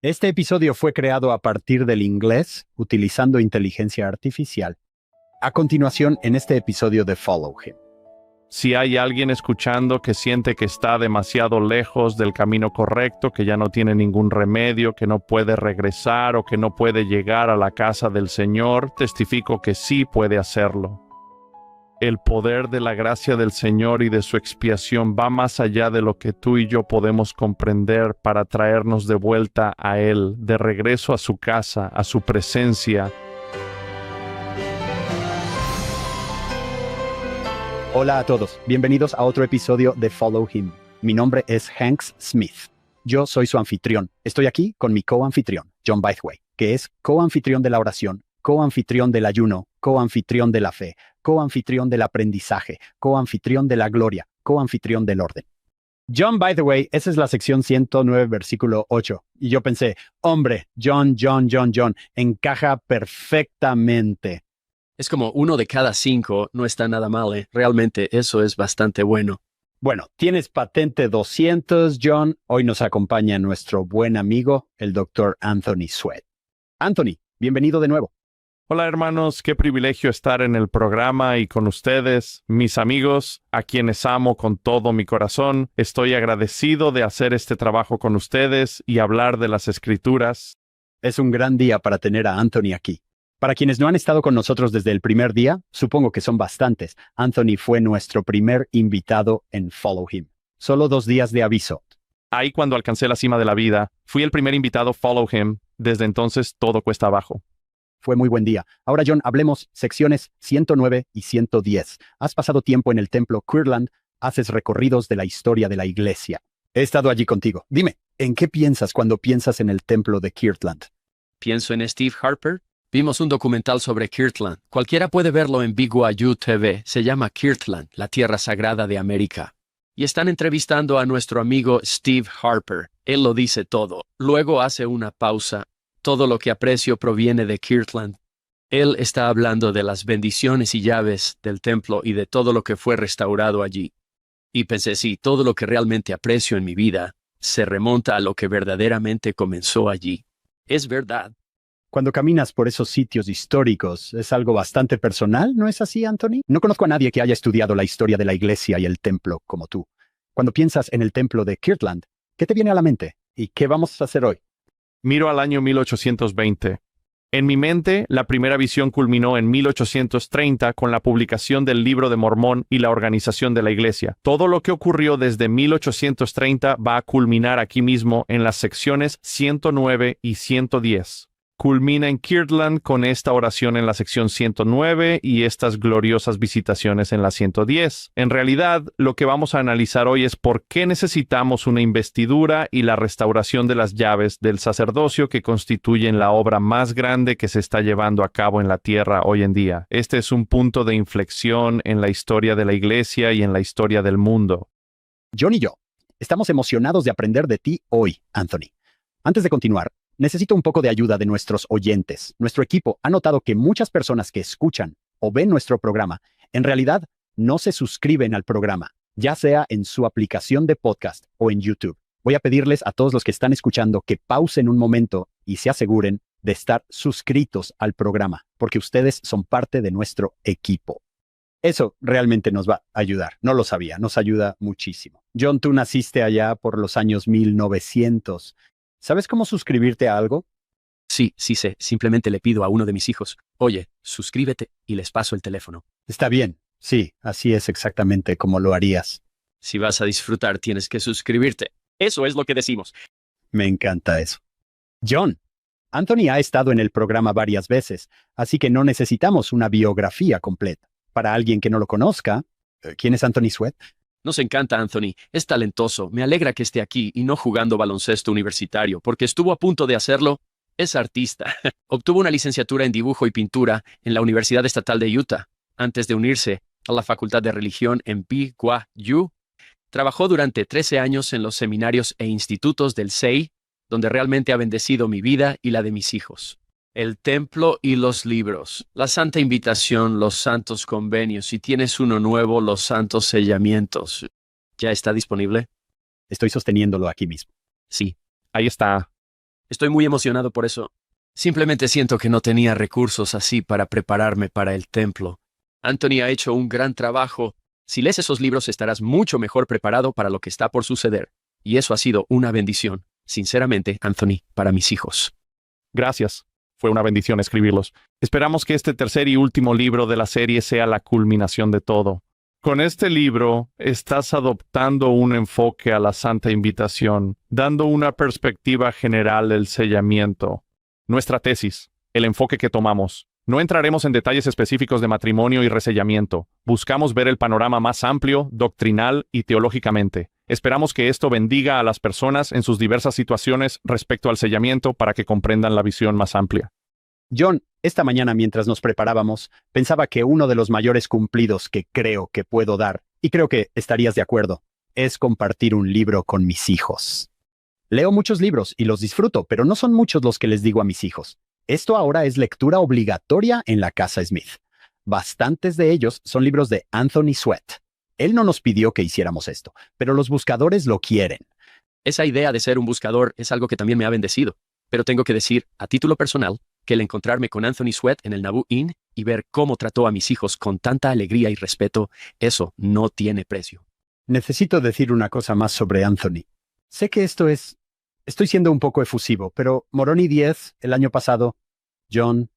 Este episodio fue creado a partir del inglés utilizando inteligencia artificial. A continuación, en este episodio de Follow Him. Si hay alguien escuchando que siente que está demasiado lejos del camino correcto, que ya no tiene ningún remedio, que no puede regresar o que no puede llegar a la casa del Señor, testifico que sí puede hacerlo. El poder de la gracia del Señor y de su expiación va más allá de lo que tú y yo podemos comprender para traernos de vuelta a Él, de regreso a su casa, a su presencia. Hola a todos, bienvenidos a otro episodio de Follow Him. Mi nombre es Hanks Smith. Yo soy su anfitrión. Estoy aquí con mi co-anfitrión, John Bythway, que es co-anfitrión de la oración, co-anfitrión del ayuno, co-anfitrión de la fe, co-anfitrión del aprendizaje, co-anfitrión de la gloria, co-anfitrión del orden. John, by the way, esa es la sección 109, versículo 8. Y yo pensé, hombre, John, encaja perfectamente. Es como 1 de cada 5, no está nada mal, ¿eh? Realmente eso es bastante bueno. Bueno, tienes patente 200, John. Hoy nos acompaña nuestro buen amigo, el Dr. Anthony Sweat. Anthony, bienvenido de nuevo. Hola hermanos, qué privilegio estar en el programa y con ustedes, mis amigos, a quienes amo con todo mi corazón. Estoy agradecido de hacer este trabajo con ustedes y hablar de las Escrituras. Es un gran día para tener a Anthony aquí. Para quienes no han estado con nosotros desde el primer día, supongo que son bastantes, Anthony fue nuestro primer invitado en Follow Him. Solo 2 días de aviso. Ahí cuando alcancé la cima de la vida, fui el primer invitado Follow Him. Desde entonces todo cuesta abajo. Fue muy buen día. Ahora, John, hablemos secciones 109 y 110. Has pasado tiempo en el templo Kirtland, haces recorridos de la historia de la iglesia. He estado allí contigo. Dime, ¿en qué piensas cuando piensas en el templo de Kirtland? Pienso en Steve Harper. Vimos un documental sobre Kirtland. Cualquiera puede verlo en BYU TV. Se llama Kirtland, la tierra sagrada de América. Y están entrevistando a nuestro amigo Steve Harper. Él lo dice todo. Luego hace una pausa. Todo lo que aprecio proviene de Kirtland. Él está hablando de las bendiciones y llaves del templo y de todo lo que fue restaurado allí. Y pensé, sí, todo lo que realmente aprecio en mi vida se remonta a lo que verdaderamente comenzó allí. Es verdad. Cuando caminas por esos sitios históricos, es algo bastante personal, ¿no es así, Anthony? No conozco a nadie que haya estudiado la historia de la iglesia y el templo como tú. Cuando piensas en el templo de Kirtland, ¿qué te viene a la mente? ¿Y qué vamos a hacer hoy? Miro al año 1820. En mi mente, la primera visión culminó en 1830 con la publicación del Libro de Mormón y la organización de la Iglesia. Todo lo que ocurrió desde 1830 va a culminar aquí mismo en las secciones 109 y 110. Culmina en Kirtland con esta oración en la sección 109 y estas gloriosas visitaciones en la 110. En realidad, lo que vamos a analizar hoy es por qué necesitamos una investidura y la restauración de las llaves del sacerdocio que constituyen la obra más grande que se está llevando a cabo en la tierra hoy en día. Este es un punto de inflexión en la historia de la Iglesia y en la historia del mundo. John y yo estamos emocionados de aprender de ti hoy, Anthony. Antes de continuar, necesito un poco de ayuda de nuestros oyentes. Nuestro equipo ha notado que muchas personas que escuchan o ven nuestro programa, en realidad no se suscriben al programa, ya sea en su aplicación de podcast o en YouTube. Voy a pedirles a todos los que están escuchando que pausen un momento y se aseguren de estar suscritos al programa, porque ustedes son parte de nuestro equipo. Eso realmente nos va a ayudar. No lo sabía, nos ayuda muchísimo. John, tú naciste allá por los años 1900. ¿Sabes cómo suscribirte a algo? Sí sé. Simplemente le pido a uno de mis hijos, oye, suscríbete y les paso el teléfono. Está bien. Sí, así es exactamente como lo harías. Si vas a disfrutar, tienes que suscribirte. Eso es lo que decimos. Me encanta eso. John, Anthony ha estado en el programa varias veces, así que no necesitamos una biografía completa. Para alguien que no lo conozca, ¿quién es Anthony Sweat? Nos encanta Anthony, es talentoso, me alegra que esté aquí y no jugando baloncesto universitario, porque estuvo a punto de hacerlo. Es artista. Obtuvo una licenciatura en dibujo y pintura en la Universidad Estatal de Utah, antes de unirse a la Facultad de Religión en BYU. Trabajó durante 13 años en los seminarios e institutos del SEI, donde realmente ha bendecido mi vida y la de mis hijos. El templo y los libros, la santa invitación, los santos convenios, si tienes uno nuevo, los santos sellamientos. ¿Ya está disponible? Estoy sosteniéndolo aquí mismo. Sí. Ahí está. Estoy muy emocionado por eso. Simplemente siento que no tenía recursos así para prepararme para el templo. Anthony ha hecho un gran trabajo. Si lees esos libros estarás mucho mejor preparado para lo que está por suceder. Y eso ha sido una bendición, sinceramente, Anthony, para mis hijos. Gracias. Fue una bendición escribirlos. Esperamos que este tercer y último libro de la serie sea la culminación de todo. Con este libro, estás adoptando un enfoque a la Santa Invitación, dando una perspectiva general del sellamiento. Nuestra tesis, el enfoque que tomamos. No entraremos en detalles específicos de matrimonio y resellamiento. Buscamos ver el panorama más amplio, doctrinal y teológicamente. Esperamos que esto bendiga a las personas en sus diversas situaciones respecto al sellamiento para que comprendan la visión más amplia. John, esta mañana mientras nos preparábamos, pensaba que uno de los mayores cumplidos que creo que puedo dar, y creo que estarías de acuerdo, es compartir un libro con mis hijos. Leo muchos libros y los disfruto, pero no son muchos los que les digo a mis hijos. Esto ahora es lectura obligatoria en la casa Smith. Bastantes de ellos son libros de Anthony Sweat. Él no nos pidió que hiciéramos esto, pero los buscadores lo quieren. Esa idea de ser un buscador es algo que también me ha bendecido. Pero tengo que decir, a título personal, que el encontrarme con Anthony Sweat en el Nauvoo Inn y ver cómo trató a mis hijos con tanta alegría y respeto, eso no tiene precio. Necesito decir una cosa más sobre Anthony. Sé que estoy siendo un poco efusivo, pero Moroni 10, el año pasado, John,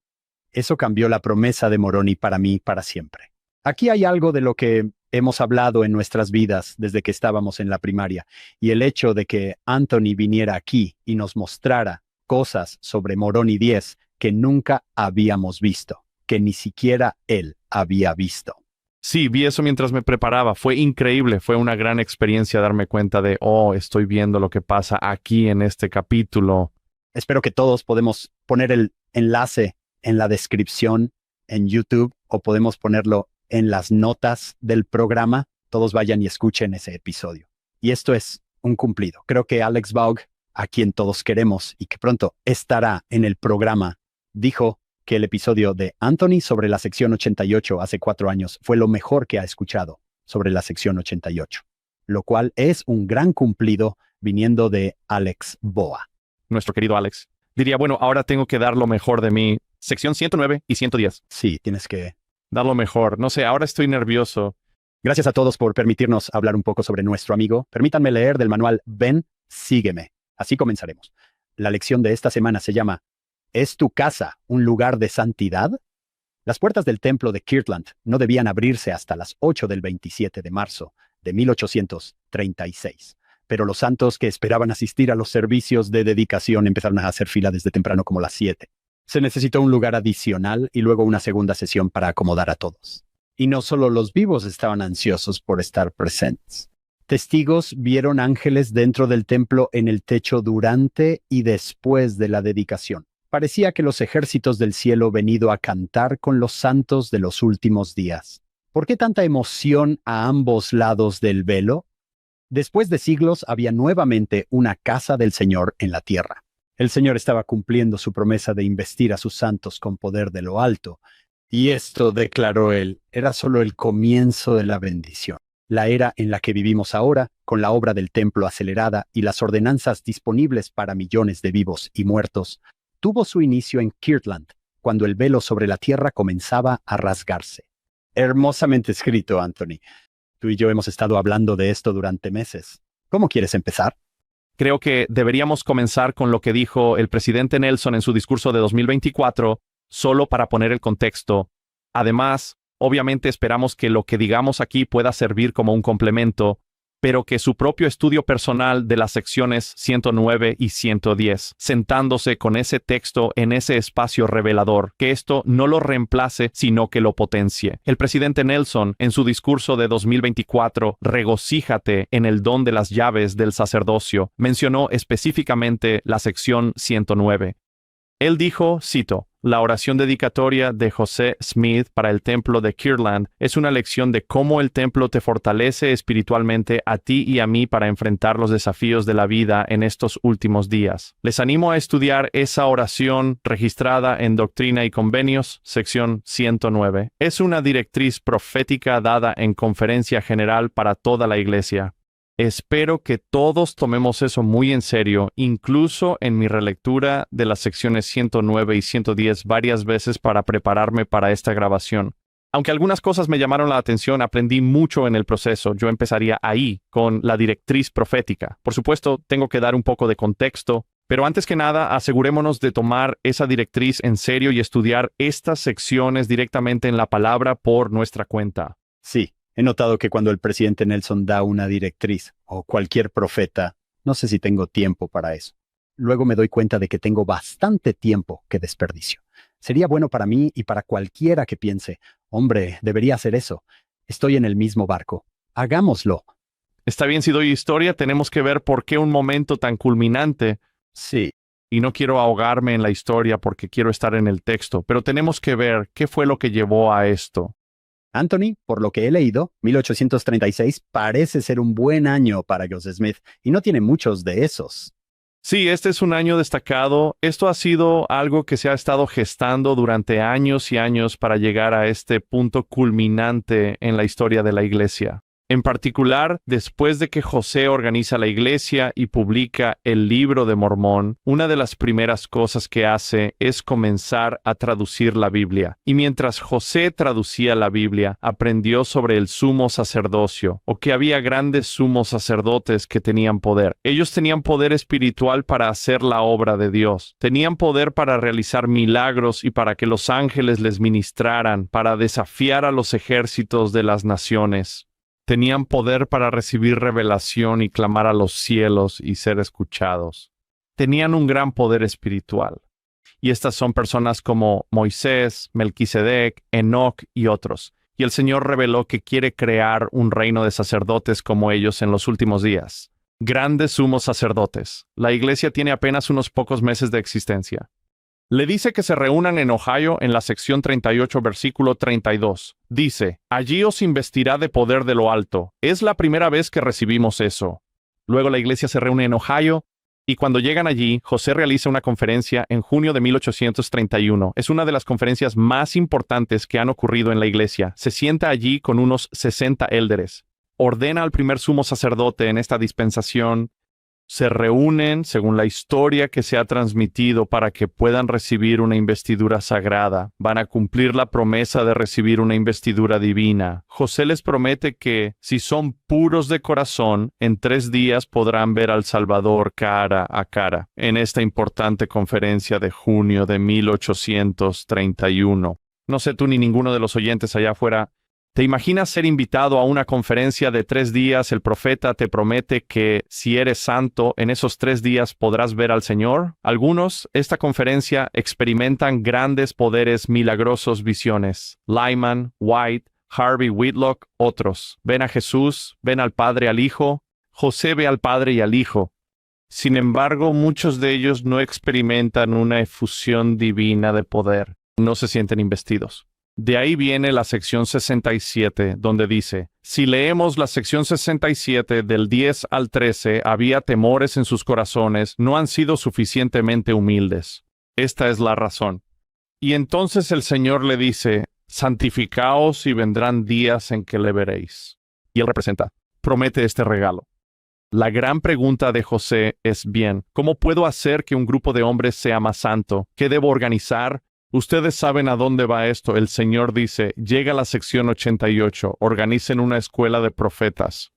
eso cambió la promesa de Moroni para mí para siempre. Aquí hay algo de lo que hemos hablado en nuestras vidas desde que estábamos en la primaria, y el hecho de que Anthony viniera aquí y nos mostrara cosas sobre Moroni 10 que nunca habíamos visto, que ni siquiera él había visto. Sí, vi eso mientras me preparaba. Fue increíble. Fue una gran experiencia darme cuenta de, estoy viendo lo que pasa aquí en este capítulo. Espero que todos podemos poner el enlace en la descripción en YouTube o podemos ponerlo en las notas del programa. Todos vayan y escuchen ese episodio. Y esto es un cumplido. Creo que Alex Vaugh, a quien todos queremos y que pronto estará en el programa, dijo que el episodio de Anthony sobre la sección 88 hace 4 años fue lo mejor que ha escuchado sobre la sección 88, lo cual es un gran cumplido viniendo de Alex Boa. Nuestro querido Alex. Diría, bueno, ahora tengo que dar lo mejor de mí. Sección 109 y 110. Sí, tienes que dar lo mejor. No sé, ahora estoy nervioso. Gracias a todos por permitirnos hablar un poco sobre nuestro amigo. Permítanme leer del manual Ven, sígueme. Así comenzaremos. La lección de esta semana se llama ¿Es tu casa un lugar de santidad? Las puertas del templo de Kirtland no debían abrirse hasta las 8 del 27 de marzo de 1836. Pero los santos que esperaban asistir a los servicios de dedicación empezaron a hacer fila desde temprano como las 7. Se necesitó un lugar adicional y luego una segunda sesión para acomodar a todos. Y no solo los vivos estaban ansiosos por estar presentes. Testigos vieron ángeles dentro del templo en el techo durante y después de la dedicación. Parecía que los ejércitos del cielo venido a cantar con los santos de los últimos días. ¿Por qué tanta emoción a ambos lados del velo? Después de siglos había nuevamente una casa del Señor en la tierra. El Señor estaba cumpliendo su promesa de investir a sus santos con poder de lo alto. Y esto, declaró él, era solo el comienzo de la bendición. La era en la que vivimos ahora, con la obra del templo acelerada y las ordenanzas disponibles para millones de vivos y muertos, tuvo su inicio en Kirtland, cuando el velo sobre la tierra comenzaba a rasgarse. Hermosamente escrito, Anthony. Tú y yo hemos estado hablando de esto durante meses. ¿Cómo quieres empezar? Creo que deberíamos comenzar con lo que dijo el presidente Nelson en su discurso de 2024, solo para poner el contexto. Además, obviamente esperamos que lo que digamos aquí pueda servir como un complemento, pero que su propio estudio personal de las secciones 109 y 110, sentándose con ese texto en ese espacio revelador, que esto no lo reemplace, sino que lo potencie. El presidente Nelson, en su discurso de 2024, Regocíjate en el don de las llaves del sacerdocio, mencionó específicamente la sección 109. Él dijo, cito, la oración dedicatoria de José Smith para el templo de Kirtland es una lección de cómo el templo te fortalece espiritualmente a ti y a mí para enfrentar los desafíos de la vida en estos últimos días. Les animo a estudiar esa oración registrada en Doctrina y Convenios, sección 109. Es una directriz profética dada en conferencia general para toda la iglesia. Espero que todos tomemos eso muy en serio, incluso en mi relectura de las secciones 109 y 110 varias veces para prepararme para esta grabación. Aunque algunas cosas me llamaron la atención, aprendí mucho en el proceso. Yo empezaría ahí, con la directriz profética. Por supuesto, tengo que dar un poco de contexto, pero antes que nada, asegurémonos de tomar esa directriz en serio y estudiar estas secciones directamente en la palabra por nuestra cuenta. Sí, he notado que cuando el presidente Nelson da una directriz, o cualquier profeta, no sé si tengo tiempo para eso. Luego me doy cuenta de que tengo bastante tiempo que desperdicio. Sería bueno para mí y para cualquiera que piense, hombre, debería hacer eso. Estoy en el mismo barco. Hagámoslo. Está bien, si doy historia, tenemos que ver por qué un momento tan culminante. Sí, Y no quiero ahogarme en la historia porque quiero estar en el texto, pero tenemos que ver qué fue lo que llevó a esto. Anthony, por lo que he leído, 1836 parece ser un buen año para Joseph Smith, y no tiene muchos de esos. Sí, este es un año destacado. Esto ha sido algo que se ha estado gestando durante años y años para llegar a este punto culminante en la historia de la iglesia. En particular, después de que José organiza la iglesia y publica el Libro de Mormón, una de las primeras cosas que hace es comenzar a traducir la Biblia. Y mientras José traducía la Biblia, aprendió sobre el sumo sacerdocio, o que había grandes sumos sacerdotes que tenían poder. Ellos tenían poder espiritual para hacer la obra de Dios. Tenían poder para realizar milagros y para que los ángeles les ministraran, para desafiar a los ejércitos de las naciones. Tenían poder para recibir revelación y clamar a los cielos y ser escuchados. Tenían un gran poder espiritual. Y estas son personas como Moisés, Melquisedec, Enoc y otros. Y el Señor reveló que quiere crear un reino de sacerdotes como ellos en los últimos días. Grandes sumos sacerdotes. La iglesia tiene apenas unos pocos meses de existencia. Le dice que se reúnan en Ohio en la sección 38, versículo 32. Dice, allí os investirá de poder de lo alto. Es la primera vez que recibimos eso. Luego la iglesia se reúne en Ohio y cuando llegan allí, José realiza una conferencia en junio de 1831. Es una de las conferencias más importantes que han ocurrido en la iglesia. Se sienta allí con unos 60 élderes. Ordena al primer sumo sacerdote en esta dispensación. Se reúnen, según la historia que se ha transmitido, para que puedan recibir una investidura sagrada. Van a cumplir la promesa de recibir una investidura divina. José les promete que, si son puros de corazón, en 3 días podrán ver al Salvador cara a cara. En esta importante conferencia de junio de 1831. No sé tú ni ninguno de los oyentes allá afuera. ¿Te imaginas ser invitado a una conferencia de 3 días? El profeta te promete que si eres santo, en esos 3 días podrás ver al Señor. Algunos, esta conferencia, experimentan grandes poderes, milagrosos, visiones. Lyman, White, Harvey Whitlock, otros. Ven a Jesús, ven al Padre, al Hijo. José ve al Padre y al Hijo. Sin embargo, muchos de ellos no experimentan una efusión divina de poder. No se sienten investidos. De ahí viene la sección 67, donde dice, si leemos la sección 67 del 10 al 13, había temores en sus corazones, no han sido suficientemente humildes. Esta es la razón. Y entonces el Señor le dice, santificaos y vendrán días en que le veréis. Y él promete este regalo. La gran pregunta de José es, bien, ¿cómo puedo hacer que un grupo de hombres sea más santo? ¿Qué debo organizar? Ustedes saben a dónde va esto. El Señor dice, llega la sección 88, organicen una escuela de profetas.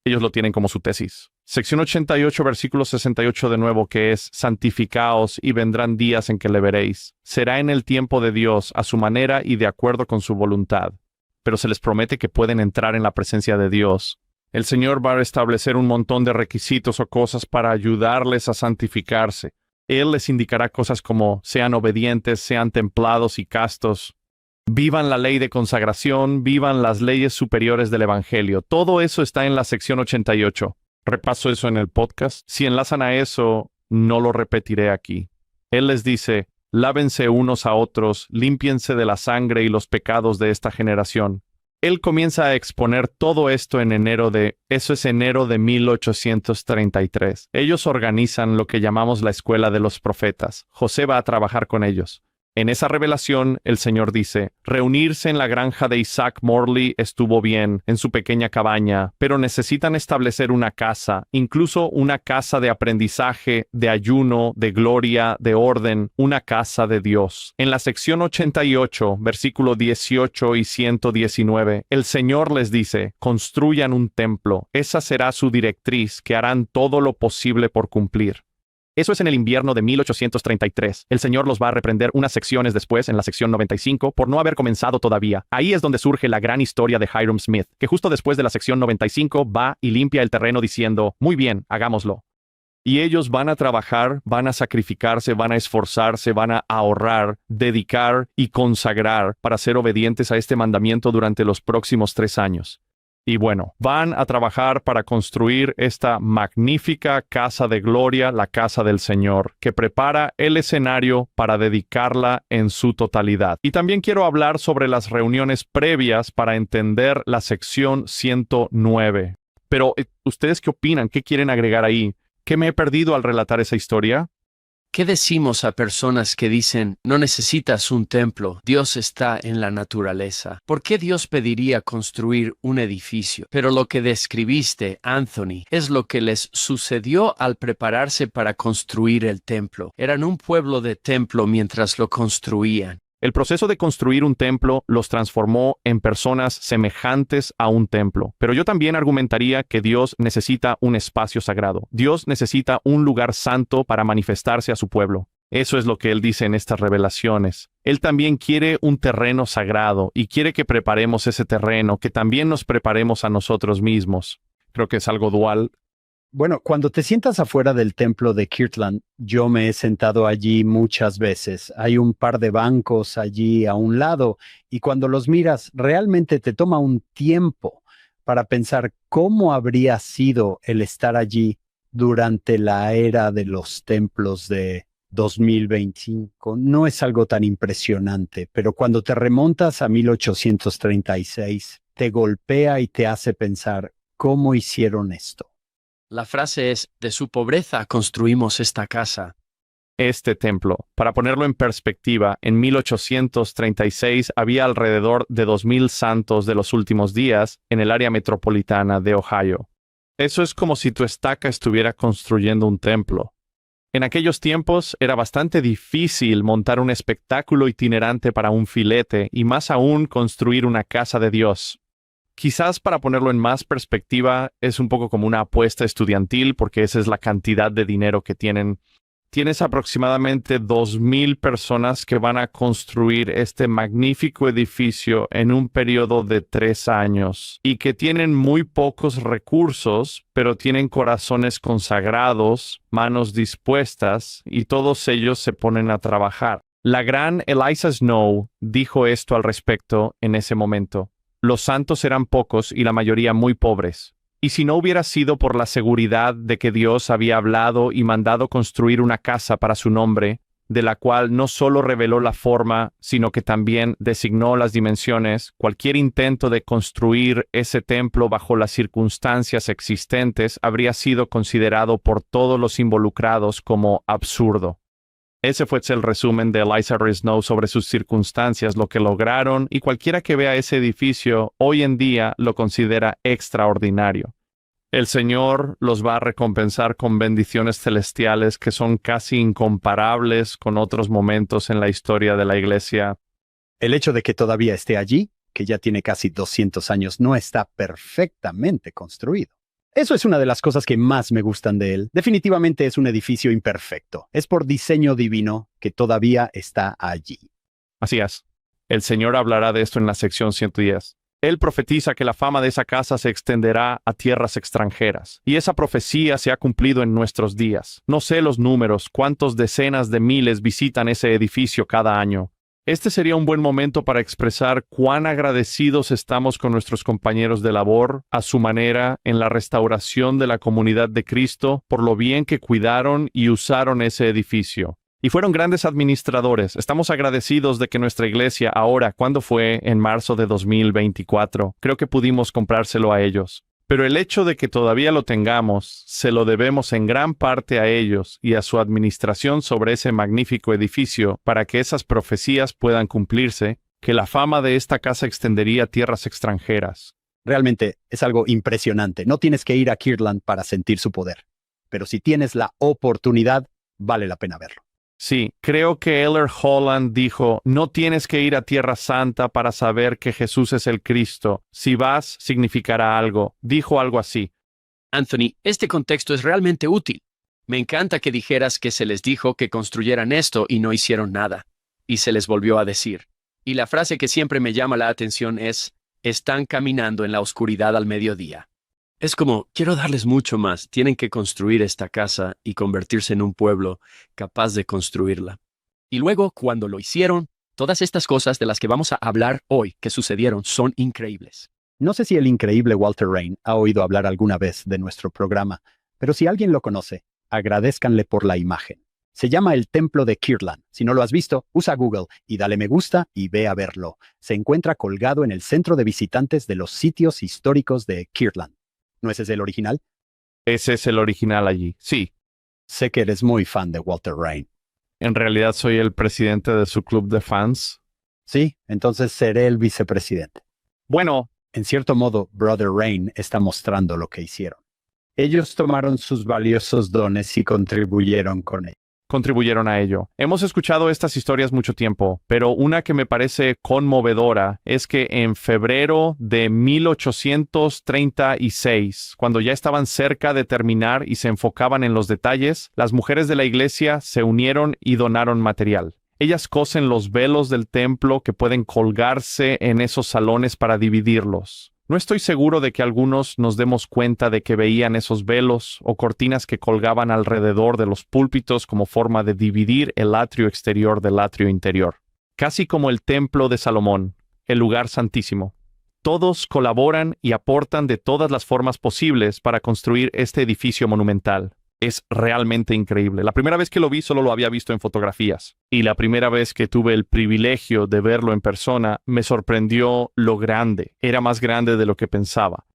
Ellos lo tienen como su tesis. Sección 88, versículo 68 de nuevo, que es, santificaos y vendrán días en que le veréis. Será en el tiempo de Dios, a su manera y de acuerdo con su voluntad. Pero se les promete que pueden entrar en la presencia de Dios. El Señor va a establecer un montón de requisitos o cosas para ayudarles a santificarse. Él les indicará cosas como sean obedientes, sean templados y castos, vivan la ley de consagración, vivan las leyes superiores del Evangelio. Todo eso está en la sección 88. Repaso eso en el podcast. Si enlazan a eso, no lo repetiré aquí. Él les dice, lávense unos a otros, límpiense de la sangre y los pecados de esta generación. Él comienza a exponer todo esto en enero de 1833. Ellos organizan lo que llamamos la Escuela de los Profetas. José va a trabajar con ellos. En esa revelación, el Señor dice, reunirse en la granja de Isaac Morley estuvo bien, en su pequeña cabaña, pero necesitan establecer una casa, incluso una casa de aprendizaje, de ayuno, de gloria, de orden, una casa de Dios. En la sección 88, versículo 18 y 119, el Señor les dice, construyan un templo, esa será su directriz, que harán todo lo posible por cumplir. Eso es en el invierno de 1833. El Señor los va a reprender unas secciones después, en la sección 95, por no haber comenzado todavía. Ahí es donde surge la gran historia de Hyrum Smith, que justo después de la sección 95 va y limpia el terreno diciendo, muy bien, hagámoslo. Y ellos van a trabajar, van a sacrificarse, van a esforzarse, van a ahorrar, dedicar y consagrar para ser obedientes a este mandamiento durante los próximos 3 años. Y bueno, van a trabajar para construir esta magnífica casa de gloria, la casa del Señor, que prepara el escenario para dedicarla en su totalidad. Y también quiero hablar sobre las reuniones previas para entender la sección 109. Pero, ¿ustedes qué opinan? ¿Qué quieren agregar ahí? ¿Qué me he perdido al relatar esa historia? ¿Qué decimos a personas que dicen, no necesitas un templo, Dios está en la naturaleza? ¿Por qué Dios pediría construir un edificio? Pero lo que describiste, Anthony, es lo que les sucedió al prepararse para construir el templo. Eran un pueblo de templo mientras lo construían. El proceso de construir un templo los transformó en personas semejantes a un templo. Pero yo también argumentaría que Dios necesita un espacio sagrado. Dios necesita un lugar santo para manifestarse a su pueblo. Eso es lo que Él dice en estas revelaciones. Él también quiere un terreno sagrado y quiere que preparemos ese terreno, que también nos preparemos a nosotros mismos. Creo que es algo dual. Bueno, cuando te sientas afuera del templo de Kirtland, yo me he sentado allí muchas veces. Hay un par de bancos allí a un lado y cuando los miras, realmente te toma un tiempo para pensar cómo habría sido el estar allí durante la era de los templos de 2025. No es algo tan impresionante, pero cuando te remontas a 1836, te golpea y te hace pensar cómo hicieron esto. La frase es, de su pobreza construimos esta casa. Este templo, para ponerlo en perspectiva, en 1836 había alrededor de 2,000 santos de los últimos días en el área metropolitana de Ohio. Eso es como si tu estaca estuviera construyendo un templo. En aquellos tiempos era bastante difícil montar un espectáculo itinerante para un filete y más aún construir una casa de Dios. Quizás para ponerlo en más perspectiva, es un poco como una apuesta estudiantil porque esa es la cantidad de dinero que tienen. Tienes aproximadamente 2,000 personas que van a construir este magnífico edificio en un periodo de 3 años y que tienen muy pocos recursos, pero tienen corazones consagrados, manos dispuestas y todos ellos se ponen a trabajar. La gran Eliza Snow dijo esto al respecto en ese momento. Los santos eran pocos y la mayoría muy pobres. Y si no hubiera sido por la seguridad de que Dios había hablado y mandado construir una casa para su nombre, de la cual no solo reveló la forma, sino que también designó las dimensiones, cualquier intento de construir ese templo bajo las circunstancias existentes habría sido considerado por todos los involucrados como absurdo. Ese fue el resumen de Eliza R. Snow sobre sus circunstancias, lo que lograron, y cualquiera que vea ese edificio hoy en día lo considera extraordinario. El Señor los va a recompensar con bendiciones celestiales que son casi incomparables con otros momentos en la historia de la Iglesia. El hecho de que todavía esté allí, que ya tiene casi 200 años, no está perfectamente construido. Eso es una de las cosas que más me gustan de él. Definitivamente es un edificio imperfecto. Es por diseño divino que todavía está allí. Así es. El Señor hablará de esto en la sección 110. Él profetiza que la fama de esa casa se extenderá a tierras extranjeras. Y esa profecía se ha cumplido en nuestros días. No sé los números, cuántos decenas de miles visitan ese edificio cada año. Este sería un buen momento para expresar cuán agradecidos estamos con nuestros compañeros de labor, a su manera, en la restauración de la comunidad de Cristo, por lo bien que cuidaron y usaron ese edificio. Y fueron grandes administradores. Estamos agradecidos de que nuestra iglesia ahora, ¿cuándo fue? En marzo de 2024. Creo que pudimos comprárselo a ellos. Pero el hecho de que todavía lo tengamos, se lo debemos en gran parte a ellos y a su administración sobre ese magnífico edificio para que esas profecías puedan cumplirse, que la fama de esta casa extendería a tierras extranjeras. Realmente es algo impresionante. No tienes que ir a Kirtland para sentir su poder. Pero si tienes la oportunidad, vale la pena verlo. Sí, creo que Eller Holland dijo, no tienes que ir a Tierra Santa para saber que Jesús es el Cristo. Si vas, significará algo. Dijo algo así. Anthony, este contexto es realmente útil. Me encanta que dijeras que se les dijo que construyeran esto y no hicieron nada. Y se les volvió a decir. Y la frase que siempre me llama la atención es, están caminando en la oscuridad al mediodía. Es como, quiero darles mucho más. Tienen que construir esta casa y convertirse en un pueblo capaz de construirla. Y luego, cuando lo hicieron, todas estas cosas de las que vamos a hablar hoy que sucedieron son increíbles. No sé si el increíble Walter Rain ha oído hablar alguna vez de nuestro programa, pero si alguien lo conoce, agradézcanle por la imagen. Se llama el Templo de Kirtland. Si no lo has visto, usa Google y dale me gusta y ve a verlo. Se encuentra colgado en el centro de visitantes de los sitios históricos de Kirtland. ¿No ese es el original? Ese es el original allí. Sí, Sé que eres muy fan de Walter Rain. en realidad soy el presidente de su club de fans. Sí, entonces seré el vicepresidente. Bueno, En cierto modo, Brother Rain está mostrando lo que hicieron. Ellos tomaron sus valiosos dones y contribuyeron con ellos. contribuyeron a ello. Hemos escuchado estas historias mucho tiempo, pero una que me parece conmovedora es que en febrero de 1836, cuando ya estaban cerca de terminar y se enfocaban en los detalles, las mujeres de la iglesia se unieron y donaron material. Ellas cosen los velos del templo que pueden colgarse en esos salones para dividirlos. No estoy seguro de que algunos nos demos cuenta de que veían esos velos o cortinas que colgaban alrededor de los púlpitos como forma de dividir el atrio exterior del atrio interior. Casi como el templo de Salomón, el lugar santísimo. Todos colaboran y aportan de todas las formas posibles para construir este edificio monumental. Es realmente increíble. La primera vez que lo vi solo lo había visto en fotografías. Y la primera vez que tuve el privilegio de verlo en persona, me sorprendió lo grande. Era más grande de lo que pensaba.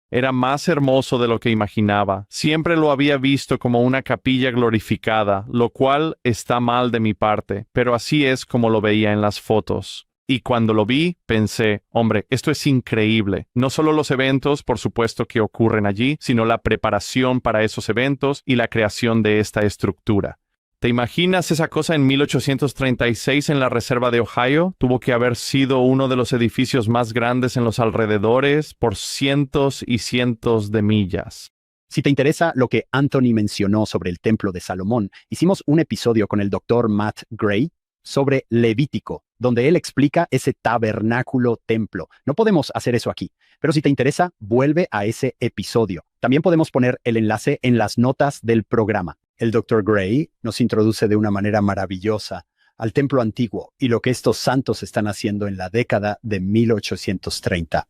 Era más hermoso de lo que imaginaba. Siempre lo había visto como una capilla glorificada, lo cual está mal de mi parte, pero así es como lo veía en las fotos. Y cuando lo vi, pensé, hombre, esto es increíble. No solo los eventos, por supuesto, que ocurren allí, sino la preparación para esos eventos y la creación de esta estructura. ¿Te imaginas esa cosa en 1836 en la reserva de Ohio? Tuvo que haber sido uno de los edificios más grandes en los alrededores por cientos y cientos de millas. Si te interesa lo que Anthony mencionó sobre el Templo de Salomón, hicimos un episodio con el Dr. Matt Gray sobre Levítico, donde él explica ese tabernáculo templo. No podemos hacer eso aquí, pero si te interesa, vuelve a ese episodio. También podemos poner el enlace en las notas del programa. El Dr. Gray nos introduce de una manera maravillosa al templo antiguo y lo que estos santos están haciendo en la década de 1830.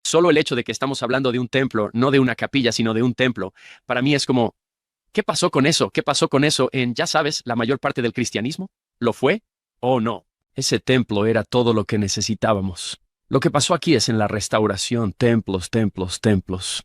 Solo el hecho de que estamos hablando de un templo, no de una capilla, sino de un templo, para mí es como, ¿qué pasó con eso? ¿Qué pasó con eso en, ya sabes, la mayor parte del cristianismo? ¿Lo fue? ¿O no? Ese templo era todo lo que necesitábamos. Lo que pasó aquí es en la restauración, templos, templos, templos.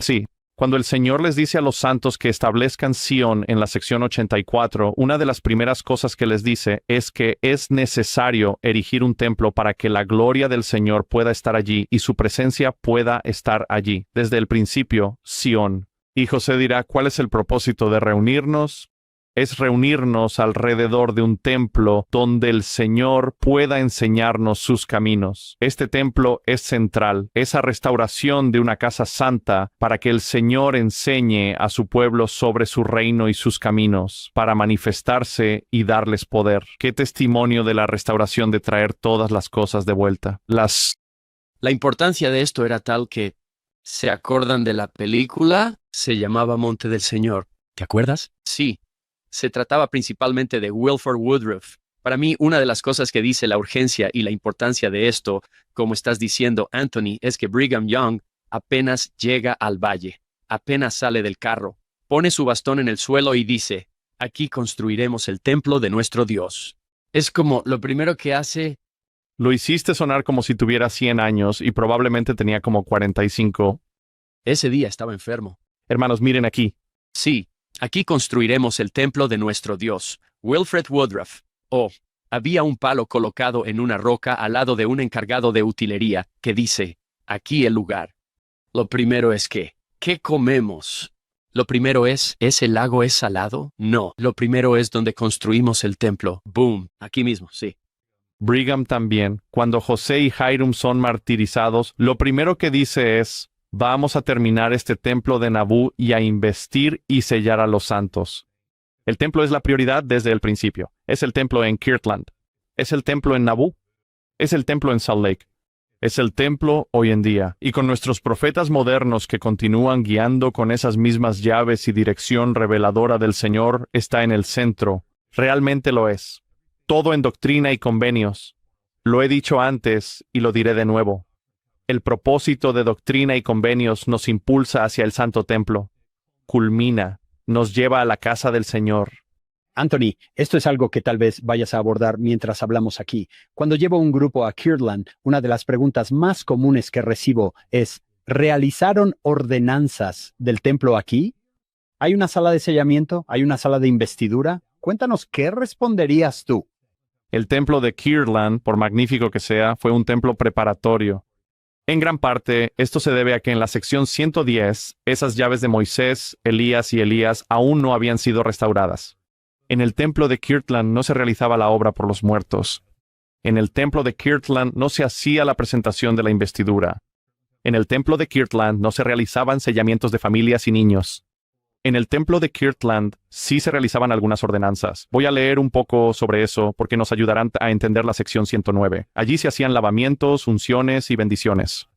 Sí, cuando el Señor les dice a los santos que establezcan Sion en la sección 84, una de las primeras cosas que les dice es que es necesario erigir un templo para que la gloria del Señor pueda estar allí y su presencia pueda estar allí. Desde el principio, Sion. Y José dirá, ¿cuál es el propósito de reunirnos? Es reunirnos alrededor de un templo donde el Señor pueda enseñarnos sus caminos. Este templo es central, esa restauración de una casa santa para que el Señor enseñe a su pueblo sobre su reino y sus caminos, para manifestarse y darles poder. Qué testimonio de la restauración de traer todas las cosas de vuelta. La importancia de esto era tal que, ¿se acuerdan de la película? Se llamaba Monte del Señor. ¿Te acuerdas? Sí. Se trataba principalmente de Wilford Woodruff. Para mí, una de las cosas que dice la urgencia y la importancia de esto, como estás diciendo, Anthony, es que Brigham Young apenas llega al valle, apenas sale del carro, pone su bastón en el suelo y dice, aquí construiremos el templo de nuestro Dios. Es como lo primero que hace. Lo hiciste sonar como si tuviera 100 años y probablemente tenía como 45. Ese día estaba enfermo. Hermanos, miren aquí. Sí, aquí construiremos el templo de nuestro Dios, Wilfred Woodruff. Oh, había un palo colocado en una roca al lado de un encargado de utilería que dice, aquí el lugar. Lo primero es ¿qué comemos? Lo primero ¿ese lago es salado? No, lo primero es donde construimos el templo. Boom, aquí mismo, sí. Brigham también, cuando José y Hiram son martirizados, lo primero que dice es, vamos a terminar este templo de Nabú y a investir y sellar a los santos. El templo es la prioridad desde el principio. Es el templo en Kirtland. Es el templo en Nabú. Es el templo en Salt Lake. Es el templo hoy en día. Y con nuestros profetas modernos que continúan guiando con esas mismas llaves y dirección reveladora del Señor, está en el centro. Realmente lo es. Todo en doctrina y convenios. Lo he dicho antes y lo diré de nuevo. El propósito de doctrina y convenios nos impulsa hacia el santo templo. Culmina, nos lleva a la casa del Señor. Anthony, esto es algo que tal vez vayas a abordar mientras hablamos aquí. Cuando llevo un grupo a Kirtland, una de las preguntas más comunes que recibo es, ¿realizaron ordenanzas del templo aquí? ¿Hay una sala de sellamiento? ¿Hay una sala de investidura? Cuéntanos, ¿qué responderías tú? El templo de Kirtland, por magnífico que sea, fue un templo preparatorio. En gran parte, esto se debe a que en la sección 110, esas llaves de Moisés, Elías y Elías aún no habían sido restauradas. En el templo de Kirtland no se realizaba la obra por los muertos. En el templo de Kirtland no se hacía la presentación de la investidura. En el templo de Kirtland no se realizaban sellamientos de familias y niños. En el templo de Kirtland sí se realizaban algunas ordenanzas. Voy a leer un poco sobre eso porque nos ayudarán a entender la sección 109. Allí se hacían lavamientos, unciones y bendiciones.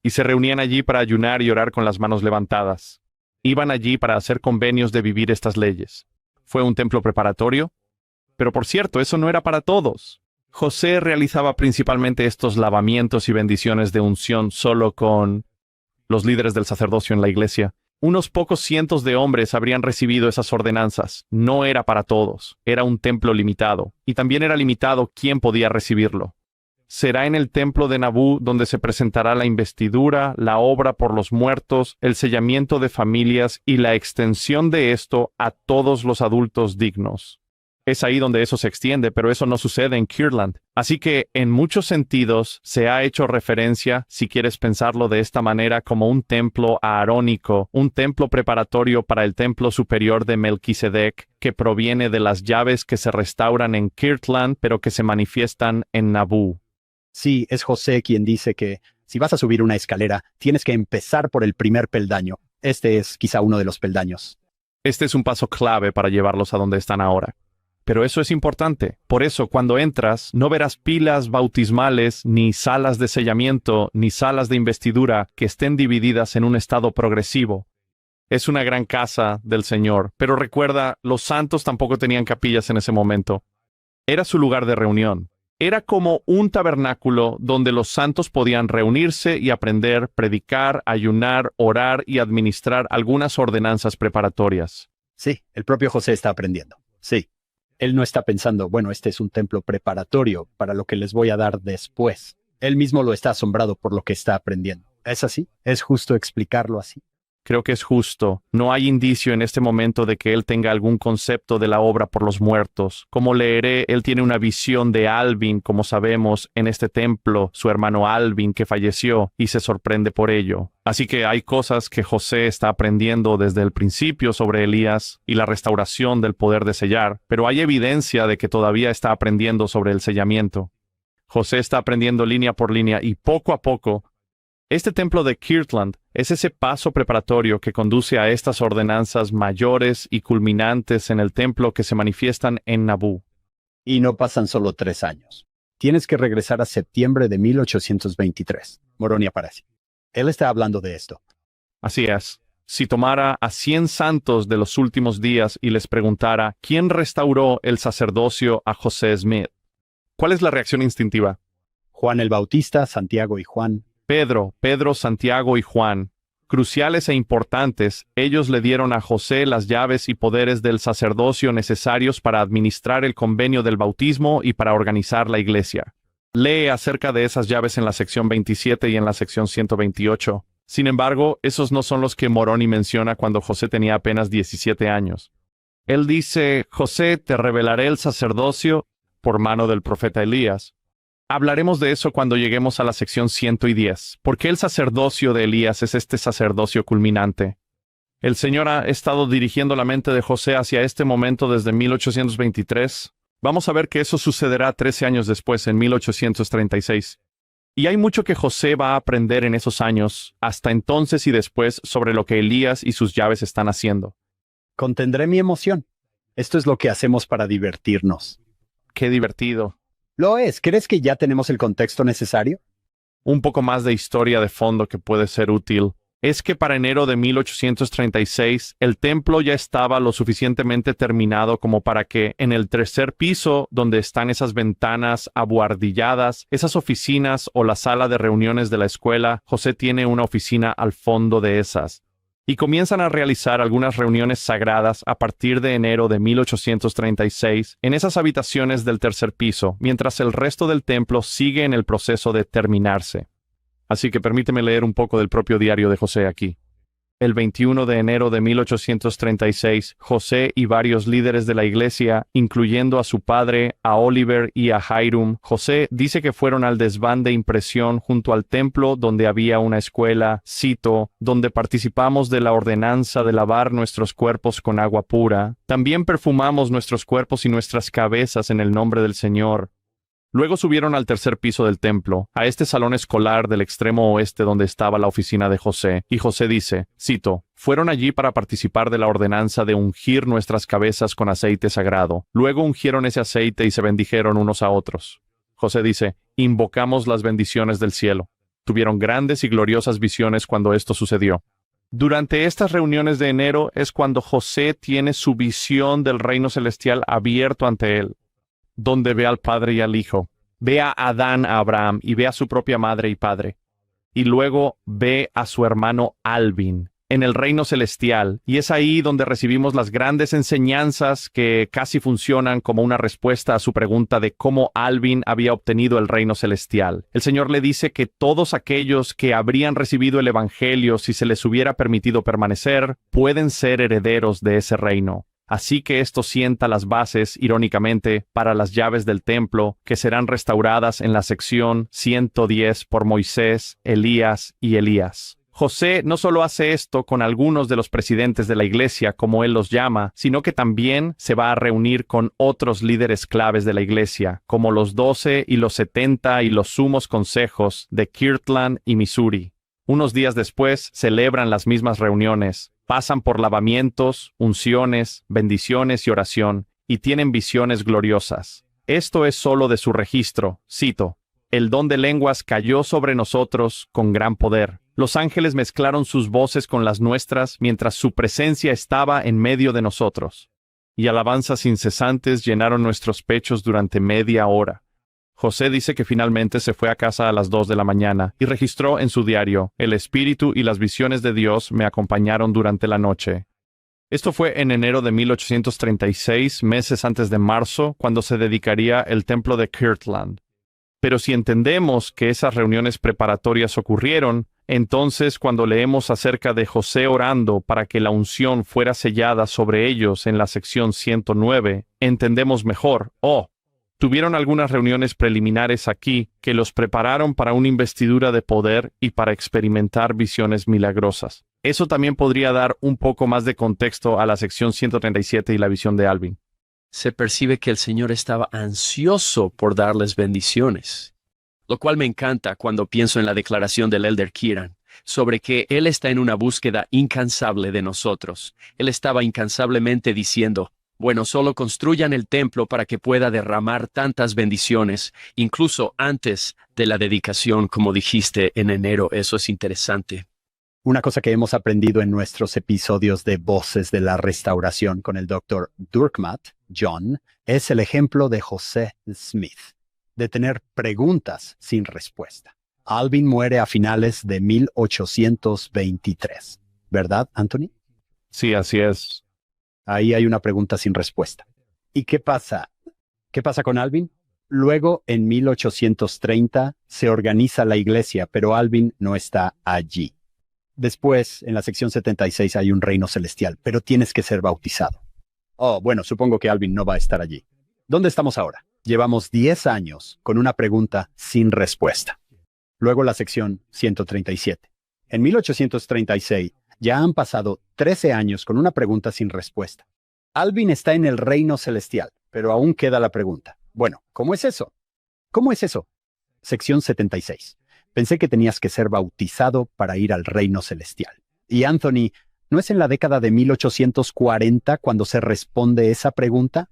Y se reunían allí para ayunar y orar con las manos levantadas. Iban allí para hacer convenios de vivir estas leyes. Fue un templo preparatorio. Pero por cierto, eso no era para todos. José realizaba principalmente estos lavamientos y bendiciones de unción solo con los líderes del sacerdocio en la iglesia. Unos pocos cientos de hombres habrían recibido esas ordenanzas. No era para todos. Era un templo limitado. Y también era limitado quién podía recibirlo. Será en el templo de Nabú donde se presentará la investidura, la obra por los muertos, el sellamiento de familias y la extensión de esto a todos los adultos dignos. Es ahí donde eso se extiende, pero eso no sucede en Kirtland. Así que, en muchos sentidos, se ha hecho referencia, si quieres pensarlo de esta manera, como un templo aarónico, un templo preparatorio para el templo superior de Melquisedec, que proviene de las llaves que se restauran en Kirtland, pero que se manifiestan en Nabú. Sí, es José quien dice que si vas a subir una escalera, tienes que empezar por el primer peldaño. Este es quizá uno de los peldaños. Este es un paso clave para llevarlos a donde están ahora. Pero eso es importante. Por eso, cuando entras, no verás pilas bautismales, ni salas de sellamiento, ni salas de investidura que estén divididas en un estado progresivo. Es una gran casa del Señor. Pero recuerda, los santos tampoco tenían capillas en ese momento. Era su lugar de reunión. Era como un tabernáculo donde los santos podían reunirse y aprender, predicar, ayunar, orar y administrar algunas ordenanzas preparatorias. Sí, el propio José está aprendiendo. Sí. Él no está pensando, bueno, este es un templo preparatorio para lo que les voy a dar después. Él mismo lo está asombrado por lo que está aprendiendo. ¿Es así? ¿Es justo explicarlo así? Creo que es justo. No hay indicio en este momento de que él tenga algún concepto de la obra por los muertos. Como leeré, él tiene una visión de Alvin, como sabemos, en este templo, su hermano Alvin que falleció, y se sorprende por ello. Así que hay cosas que José está aprendiendo desde el principio sobre Elías y la restauración del poder de sellar, pero hay evidencia de que todavía está aprendiendo sobre el sellamiento. José está aprendiendo línea por línea y poco a poco. Este templo de Kirtland es ese paso preparatorio que conduce a estas ordenanzas mayores y culminantes en el templo que se manifiestan en Nabú. Y no pasan solo 3 años. Tienes que regresar a septiembre de 1823. Moroni aparece. Él está hablando de esto. Así es. Si tomara a 100 santos de los últimos días y les preguntara ¿quién restauró el sacerdocio a José Smith? ¿Cuál es la reacción instintiva? Juan el Bautista, Santiago y Juan. Pedro, Santiago y Juan. Cruciales e importantes, ellos le dieron a José las llaves y poderes del sacerdocio necesarios para administrar el convenio del bautismo y para organizar la iglesia. Lee acerca de esas llaves en la sección 27 y en la sección 128. Sin embargo, esos no son los que Moroni menciona cuando José tenía apenas 17 años. Él dice, José, te revelaré el sacerdocio por mano del profeta Elías. Hablaremos de eso cuando lleguemos a la sección 110. ¿Por qué el sacerdocio de Elías es este sacerdocio culminante? El Señor ha estado dirigiendo la mente de José hacia este momento desde 1823. Vamos a ver que eso sucederá 13 años después, en 1836. Y hay mucho que José va a aprender en esos años, hasta entonces y después, sobre lo que Elías y sus llaves están haciendo. Contendré mi emoción. Esto es lo que hacemos para divertirnos. ¡Qué divertido! Lo es. ¿Crees que ya tenemos el contexto necesario? Un poco más de historia de fondo que puede ser útil. Es que para enero de 1836, el templo ya estaba lo suficientemente terminado como para que, en el tercer piso, donde están esas ventanas abuhardilladas, esas oficinas o la sala de reuniones de la escuela, José tiene una oficina al fondo de esas. Y comienzan a realizar algunas reuniones sagradas a partir de enero de 1836 en esas habitaciones del tercer piso, mientras el resto del templo sigue en el proceso de terminarse. Así que permíteme leer un poco del propio diario de José aquí. El 21 de enero de 1836, José y varios líderes de la iglesia, incluyendo a su padre, a Oliver y a Hiram, José dice que fueron al desván de impresión junto al templo donde había una escuela, cito, donde participamos de la ordenanza de lavar nuestros cuerpos con agua pura. También perfumamos nuestros cuerpos y nuestras cabezas en el nombre del Señor. Luego subieron al tercer piso del templo, a este salón escolar del extremo oeste donde estaba la oficina de José, y José dice, cito, fueron allí para participar de la ordenanza de ungir nuestras cabezas con aceite sagrado. Luego ungieron ese aceite y se bendijeron unos a otros. José dice, invocamos las bendiciones del cielo. Tuvieron grandes y gloriosas visiones cuando esto sucedió. Durante estas reuniones de enero es cuando José tiene su visión del reino celestial abierto ante él, donde ve al Padre y al Hijo, ve a Adán, a Abraham, y ve a su propia madre y padre. Y luego ve a su hermano Alvin en el reino celestial, y es ahí donde recibimos las grandes enseñanzas que casi funcionan como una respuesta a su pregunta de cómo Alvin había obtenido el reino celestial. El Señor le dice que todos aquellos que habrían recibido el Evangelio si se les hubiera permitido permanecer, pueden ser herederos de ese reino. Así que esto sienta las bases, irónicamente, para las llaves del templo, que serán restauradas en la sección 110 por Moisés, Elías y Elías. José no solo hace esto con algunos de los presidentes de la iglesia, como él los llama, sino que también se va a reunir con otros líderes claves de la iglesia, como los 12 y los 70 y los sumos consejos de Kirtland y Missouri. Unos días después celebran las mismas reuniones, pasan por lavamientos, unciones, bendiciones y oración, y tienen visiones gloriosas. Esto es solo de su registro, cito, el don de lenguas cayó sobre nosotros con gran poder. Los ángeles mezclaron sus voces con las nuestras mientras su presencia estaba en medio de nosotros. Y alabanzas incesantes llenaron nuestros pechos durante media hora. José dice que finalmente se fue a casa a las 2 de la mañana y registró en su diario, el Espíritu y las visiones de Dios me acompañaron durante la noche. Esto fue en enero de 1836, meses antes de marzo, cuando se dedicaría el templo de Kirtland. Pero si entendemos que esas reuniones preparatorias ocurrieron, entonces cuando leemos acerca de José orando para que la unción fuera sellada sobre ellos en la sección 109, entendemos mejor, tuvieron algunas reuniones preliminares aquí que los prepararon para una investidura de poder y para experimentar visiones milagrosas. Eso también podría dar un poco más de contexto a la sección 137 y la visión de Alvin. Se percibe que el Señor estaba ansioso por darles bendiciones, lo cual me encanta cuando pienso en la declaración del Elder Kieran, sobre que Él está en una búsqueda incansable de nosotros. Él estaba incansablemente diciendo, bueno, solo construyan el templo para que pueda derramar tantas bendiciones, incluso antes de la dedicación, como dijiste en enero. Eso es interesante. Una cosa que hemos aprendido en nuestros episodios de Voces de la Restauración con el Dr. Durkmat, John, es el ejemplo de José Smith, de tener preguntas sin respuesta. Alvin muere a finales de 1823, ¿verdad, Anthony? Sí, así es. Ahí hay una pregunta sin respuesta. ¿Y qué pasa? ¿Qué pasa con Alvin? Luego, en 1830, se organiza la iglesia, pero Alvin no está allí. Después, en la sección 76 hay un reino celestial, pero tienes que ser bautizado. Oh, bueno, supongo que Alvin no va a estar allí. ¿Dónde estamos ahora? Llevamos 10 años con una pregunta sin respuesta. Luego la sección 137. En 1836 ya han pasado 13 años con una pregunta sin respuesta. Alvin está en el reino celestial, pero aún queda la pregunta. Bueno, ¿cómo es eso? ¿Cómo es eso? Sección 76. Pensé que tenías que ser bautizado para ir al reino celestial. Y Anthony, ¿no es en la década de 1840 cuando se responde esa pregunta?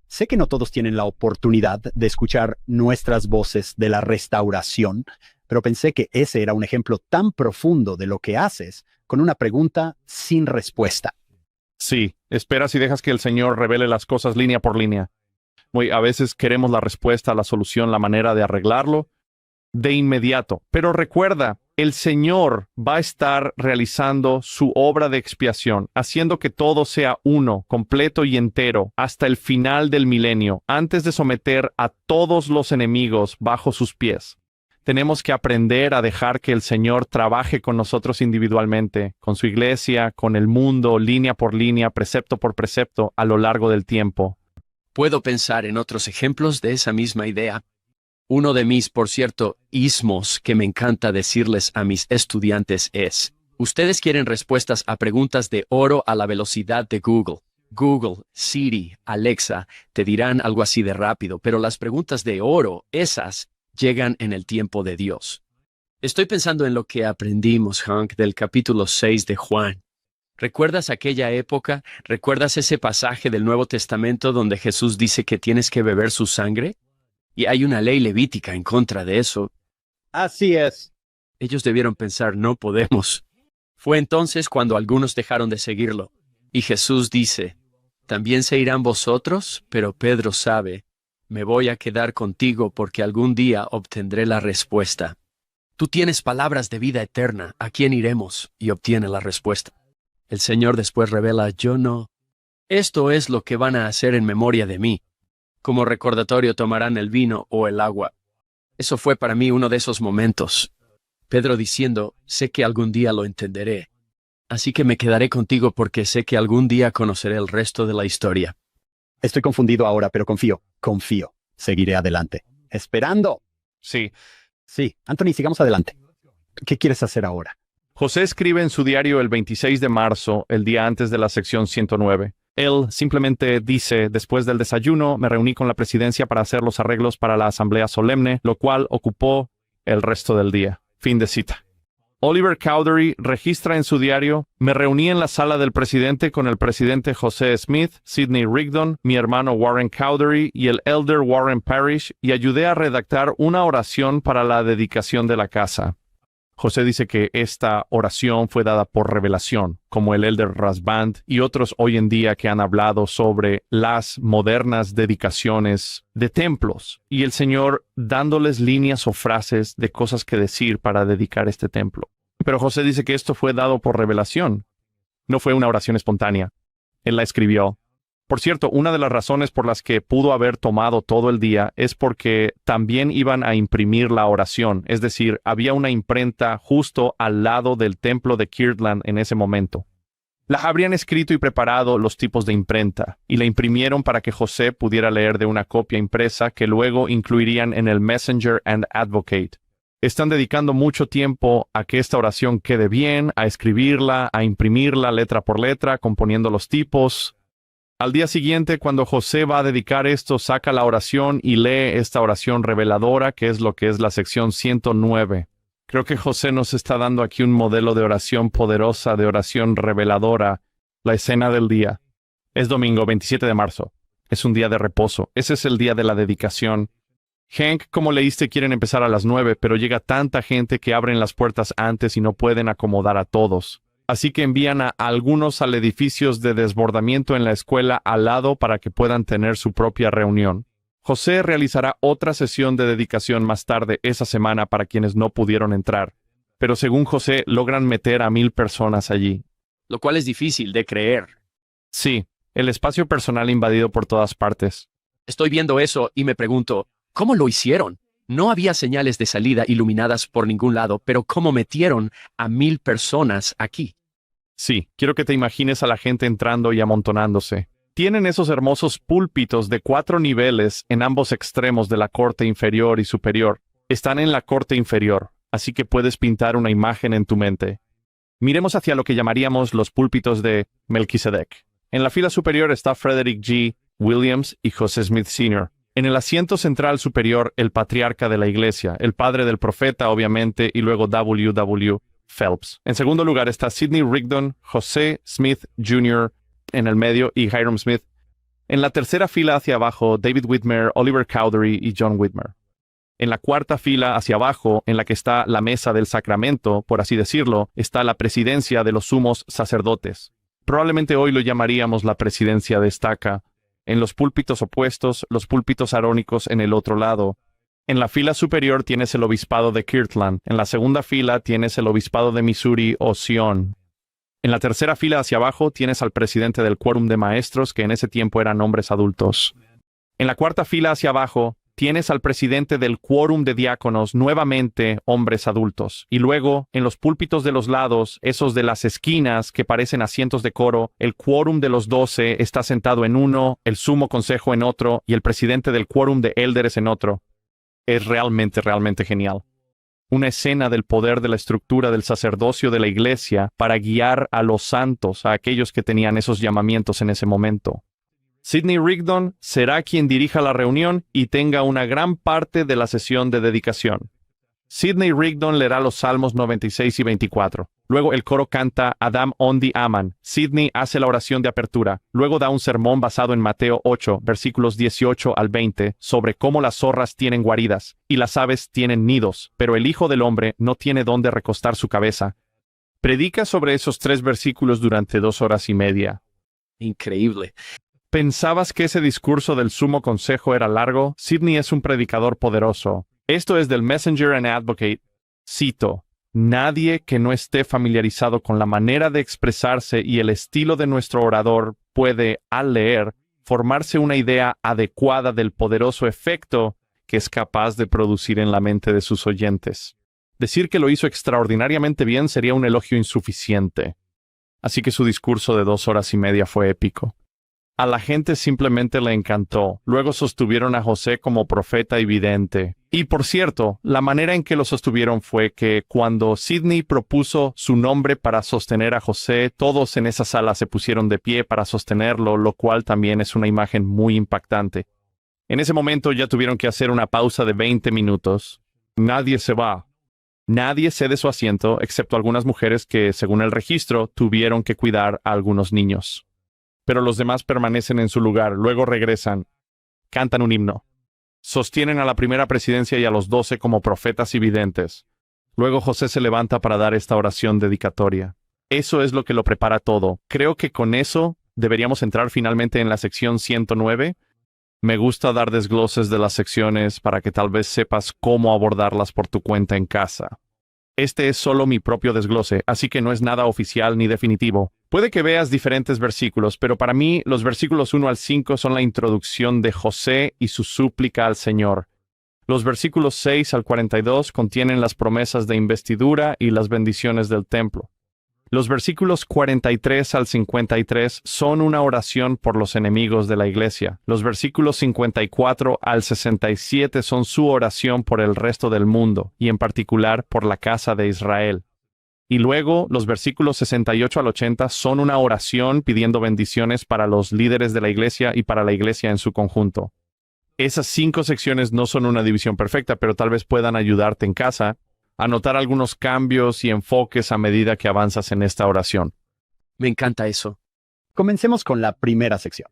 Sé que no todos tienen la oportunidad de escuchar nuestras voces de la restauración, pero pensé que ese era un ejemplo tan profundo de lo que haces con una pregunta sin respuesta. Sí, esperas y dejas que el Señor revele las cosas línea por línea. A veces queremos la respuesta, la solución, la manera de arreglarlo de inmediato. Pero recuerda, el Señor va a estar realizando su obra de expiación, haciendo que todo sea uno, completo y entero, hasta el final del milenio, antes de someter a todos los enemigos bajo sus pies. Tenemos que aprender a dejar que el Señor trabaje con nosotros individualmente, con su iglesia, con el mundo, línea por línea, precepto por precepto, a lo largo del tiempo. Puedo pensar en otros ejemplos de esa misma idea. Uno de mis, por cierto, ismos que me encanta decirles a mis estudiantes es: ustedes quieren respuestas a preguntas de oro a la velocidad de Google. Google, Siri, Alexa te dirán algo así de rápido, pero las preguntas de oro, esas, llegan en el tiempo de Dios. Estoy pensando en lo que aprendimos, Hank, del capítulo 6 de Juan. ¿Recuerdas aquella época? ¿Recuerdas ese pasaje del Nuevo Testamento donde Jesús dice que tienes que beber su sangre? Y hay una ley levítica en contra de eso. Así es. Ellos debieron pensar, no podemos. Fue entonces cuando algunos dejaron de seguirlo. Y Jesús dice, ¿también se irán vosotros? Pero Pedro sabe, me voy a quedar contigo porque algún día obtendré la respuesta. Tú tienes palabras de vida eterna, ¿a quién iremos? Y obtiene la respuesta. El Señor después revela, yo no. Esto es lo que van a hacer en memoria de mí. Como recordatorio tomarán el vino o el agua. Eso fue para mí uno de esos momentos. Pedro diciendo, sé que algún día lo entenderé. Así que me quedaré contigo porque sé que algún día conoceré el resto de la historia. Estoy confundido ahora, pero confío. Seguiré adelante. Esperando. Sí. Sí, Anthony, sigamos adelante. ¿Qué quieres hacer ahora? José escribe en su diario el 26 de marzo, el día antes de la sección 109. Él simplemente dice, después del desayuno, me reuní con la presidencia para hacer los arreglos para la asamblea solemne, lo cual ocupó el resto del día. Fin de cita. Oliver Cowdery registra en su diario, me reuní en la sala del presidente con el presidente José Smith, Sidney Rigdon, mi hermano Warren Cowdery y el elder Warren Parrish y ayudé a redactar una oración para la dedicación de la casa. José dice que esta oración fue dada por revelación, como el elder Rasband y otros hoy en día que han hablado sobre las modernas dedicaciones de templos y el Señor dándoles líneas o frases de cosas que decir para dedicar este templo. Pero José dice que esto fue dado por revelación. No fue una oración espontánea. Él la escribió. Por cierto, una de las razones por las que pudo haber tomado todo el día es porque también iban a imprimir la oración, es decir, había una imprenta justo al lado del templo de Kirtland en ese momento. La habrían escrito y preparado los tipos de imprenta, y la imprimieron para que José pudiera leer de una copia impresa que luego incluirían en el Messenger and Advocate. Están dedicando mucho tiempo a que esta oración quede bien, a escribirla, a imprimirla letra por letra, componiendo los tipos. Al día siguiente, cuando José va a dedicar esto, saca la oración y lee esta oración reveladora, que es lo que es la sección 109. Creo que José nos está dando aquí un modelo de oración poderosa, de oración reveladora, la escena del día. Es domingo 27 de marzo. Es un día de reposo. Ese es el día de la dedicación. Hank, como leíste, quieren empezar a las 9, pero llega tanta gente que abren las puertas antes y no pueden acomodar a todos. Así que envían a algunos al edificio de desbordamiento en la escuela al lado para que puedan tener su propia reunión. José realizará otra sesión de dedicación más tarde esa semana para quienes no pudieron entrar. Pero según José, logran meter a 1000 personas allí. Lo cual es difícil de creer. Sí, el espacio personal invadido por todas partes. Estoy viendo eso y me pregunto, ¿cómo lo hicieron? No había señales de salida iluminadas por ningún lado, pero ¿cómo metieron a 1000 personas aquí? Sí, quiero que te imagines a la gente entrando y amontonándose. Tienen esos hermosos púlpitos de 4 niveles en ambos extremos de la corte inferior y superior. Están en la corte inferior, así que puedes pintar una imagen en tu mente. Miremos hacia lo que llamaríamos los púlpitos de Melquisedec. En la fila superior está Frederick G. Williams y José Smith Sr. En el asiento central superior, el patriarca de la iglesia, el padre del profeta, obviamente, y luego W. W. Phelps. En segundo lugar está Sidney Rigdon, José Smith Jr. en el medio y Hiram Smith. En la tercera fila hacia abajo, David Whitmer, Oliver Cowdery y John Whitmer. En la cuarta fila hacia abajo, en la que está la mesa del sacramento, por así decirlo, está la presidencia de los sumos sacerdotes. Probablemente hoy lo llamaríamos la presidencia de estaca. En los púlpitos opuestos, los púlpitos arónicos en el otro lado. En la fila superior tienes el obispado de Kirtland. En la segunda fila tienes el obispado de Missouri o Sion. En la tercera fila hacia abajo tienes al presidente del quórum de maestros, que en ese tiempo eran hombres adultos. En la cuarta fila hacia abajo tienes al presidente del quórum de diáconos, nuevamente hombres adultos. Y luego, en los púlpitos de los lados, esos de las esquinas que parecen asientos de coro, el quórum de los 12 está sentado en uno, el sumo consejo en otro y el presidente del quórum de élderes en otro. Es realmente genial. Una escena del poder de la estructura del sacerdocio de la iglesia para guiar a los santos, a aquellos que tenían esos llamamientos en ese momento. Sidney Rigdon será quien dirija la reunión y tenga una gran parte de la sesión de dedicación. Sidney Rigdon leerá los Salmos 96 y 24. Luego el coro canta Adam Ondi Aman. Sidney hace la oración de apertura. Luego da un sermón basado en Mateo 8, versículos 18 al 20, sobre cómo las zorras tienen guaridas y las aves tienen nidos, pero el Hijo del Hombre no tiene dónde recostar su cabeza. Predica sobre esos 3 versículos durante 2 horas y media. Increíble. ¿Pensabas que ese discurso del sumo consejo era largo? Sidney es un predicador poderoso. Esto es del Messenger and Advocate. Cito: nadie que no esté familiarizado con la manera de expresarse y el estilo de nuestro orador puede, al leer, formarse una idea adecuada del poderoso efecto que es capaz de producir en la mente de sus oyentes. Decir que lo hizo extraordinariamente bien sería un elogio insuficiente. Así que su discurso de 2 horas y media fue épico. A la gente simplemente le encantó. Luego sostuvieron a José como profeta y vidente. Y por cierto, la manera en que lo sostuvieron fue que cuando Sidney propuso su nombre para sostener a José, todos en esa sala se pusieron de pie para sostenerlo, lo cual también es una imagen muy impactante. En ese momento ya tuvieron que hacer una pausa de 20 minutos. Nadie se va. Nadie cede su asiento, excepto algunas mujeres que, según el registro, tuvieron que cuidar a algunos niños. Pero los demás permanecen en su lugar, luego regresan, cantan un himno. Sostienen a la primera presidencia y a los 12 como profetas y videntes. Luego José se levanta para dar esta oración dedicatoria. Eso es lo que lo prepara todo. Creo que con eso deberíamos entrar finalmente en la sección 109. Me gusta dar desgloses de las secciones para que tal vez sepas cómo abordarlas por tu cuenta en casa. Este es solo mi propio desglose, así que no es nada oficial ni definitivo. Puede que veas diferentes versículos, pero para mí los versículos 1 al 5 son la introducción de José y su súplica al Señor. Los versículos 6 al 42 contienen las promesas de investidura y las bendiciones del templo. Los versículos 43 al 53 son una oración por los enemigos de la iglesia. Los versículos 54 al 67 son su oración por el resto del mundo, y en particular por la casa de Israel. Y luego, los versículos 68 al 80 son una oración pidiendo bendiciones para los líderes de la iglesia y para la iglesia en su conjunto. Esas 5 secciones no son una división perfecta, pero tal vez puedan ayudarte en casa a notar algunos cambios y enfoques a medida que avanzas en esta oración. Me encanta eso. Comencemos con la primera sección.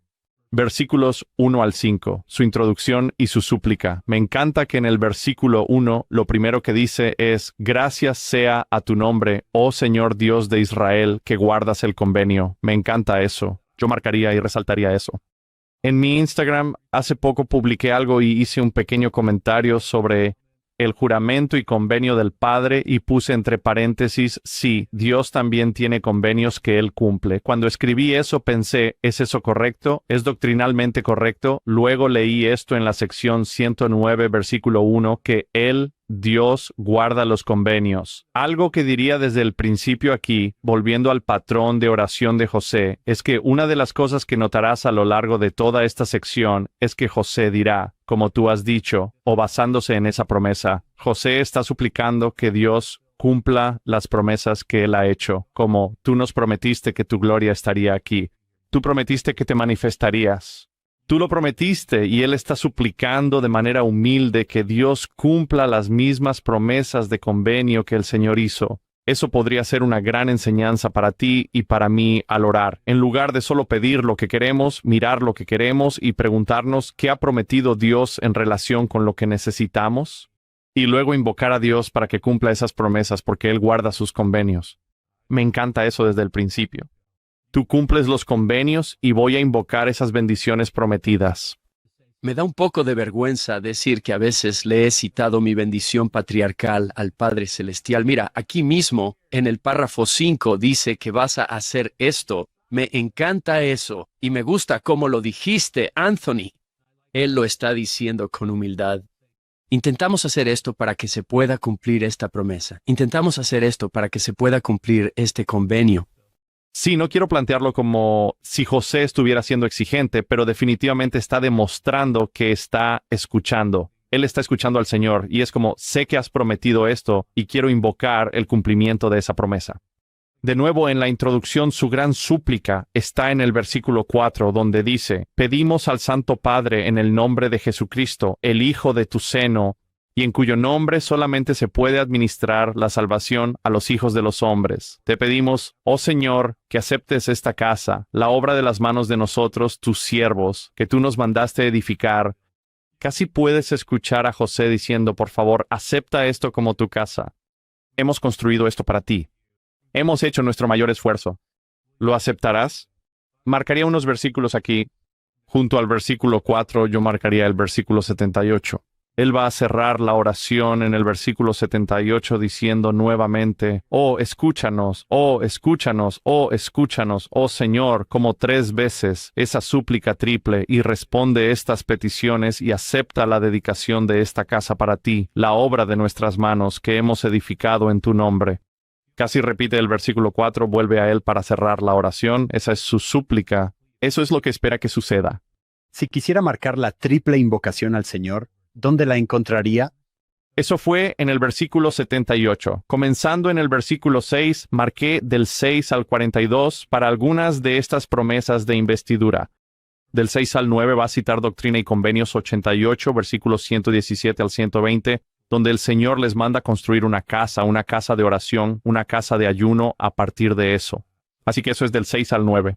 Versículos 1 al 5, su introducción y su súplica. Me encanta que en el versículo 1 lo primero que dice es: gracias sea a tu nombre, oh Señor Dios de Israel, que guardas el convenio. Me encanta eso. Yo marcaría y resaltaría eso. En mi Instagram hace poco publiqué algo y hice un pequeño comentario sobre el juramento y convenio del Padre y puse entre paréntesis, sí, Dios también tiene convenios que Él cumple. Cuando escribí eso pensé, ¿es eso correcto? ¿Es doctrinalmente correcto? Luego leí esto en la sección 109, versículo 1, que Él, Dios, guarda los convenios. Algo que diría desde el principio aquí, volviendo al patrón de oración de José, es que una de las cosas que notarás a lo largo de toda esta sección es que José dirá, como tú has dicho, o basándose en esa promesa, José está suplicando que Dios cumpla las promesas que Él ha hecho, como tú nos prometiste que tu gloria estaría aquí, tú prometiste que te manifestarías. Tú lo prometiste y Él está suplicando de manera humilde que Dios cumpla las mismas promesas de convenio que el Señor hizo. Eso podría ser una gran enseñanza para ti y para mí al orar. En lugar de solo pedir lo que queremos, mirar lo que queremos y preguntarnos qué ha prometido Dios en relación con lo que necesitamos, y luego invocar a Dios para que cumpla esas promesas porque Él guarda sus convenios. Me encanta eso desde el principio. Tú cumples los convenios y voy a invocar esas bendiciones prometidas. Me da un poco de vergüenza decir que a veces le he citado mi bendición patriarcal al Padre Celestial. Mira, aquí mismo, en el párrafo 5, dice que vas a hacer esto. Me encanta eso, y me gusta cómo lo dijiste, Anthony. Él lo está diciendo con humildad. Intentamos hacer esto para que se pueda cumplir esta promesa. Intentamos hacer esto para que se pueda cumplir este convenio. Sí, no quiero plantearlo como si José estuviera siendo exigente, pero definitivamente está demostrando que está escuchando. Él está escuchando al Señor y es como, sé que has prometido esto y quiero invocar el cumplimiento de esa promesa. De nuevo, en la introducción, su gran súplica está en el versículo 4, donde dice, pedimos al Santo Padre en el nombre de Jesucristo, el Hijo de tu seno, y en cuyo nombre solamente se puede administrar la salvación a los hijos de los hombres. Te pedimos, oh Señor, que aceptes esta casa, la obra de las manos de nosotros, tus siervos, que tú nos mandaste edificar. Casi puedes escuchar a José diciendo, por favor, acepta esto como tu casa. Hemos construido esto para ti. Hemos hecho nuestro mayor esfuerzo. ¿Lo aceptarás? Marcaría unos versículos aquí. Junto al versículo 4, yo marcaría el versículo 78. Él va a cerrar la oración en el versículo 78 diciendo nuevamente, oh, escúchanos, oh, escúchanos, oh, escúchanos, oh Señor, como 3 veces esa súplica triple y responde estas peticiones y acepta la dedicación de esta casa para ti, la obra de nuestras manos que hemos edificado en tu nombre. Casi repite el versículo 4, vuelve a él para cerrar la oración, esa es su súplica, eso es lo que espera que suceda. Si quisiera marcar la triple invocación al Señor, ¿dónde la encontraría? Eso fue en el versículo 78. Comenzando en el versículo 6, marqué del 6 al 42 para algunas de estas promesas de investidura. Del 6 al 9 va a citar Doctrina y Convenios 88, versículos 117 al 120, donde el Señor les manda construir una casa de oración, una casa de ayuno a partir de eso. Así que eso es del 6 al 9.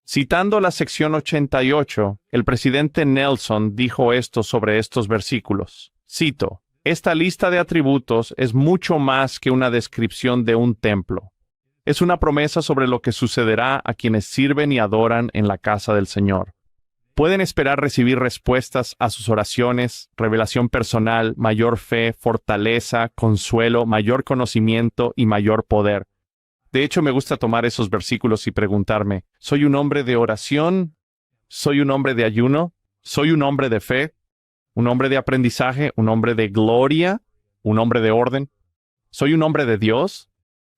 Citando la sección 88, el presidente Nelson dijo esto sobre estos versículos. Cito, esta lista de atributos es mucho más que una descripción de un templo. Es una promesa sobre lo que sucederá a quienes sirven y adoran en la casa del Señor. Pueden esperar recibir respuestas a sus oraciones, revelación personal, mayor fe, fortaleza, consuelo, mayor conocimiento y mayor poder. De hecho, me gusta tomar esos versículos y preguntarme, ¿soy un hombre de oración? ¿Soy un hombre de ayuno? ¿Soy un hombre de fe? ¿Un hombre de aprendizaje? ¿Un hombre de gloria? ¿Un hombre de orden? ¿Soy un hombre de Dios?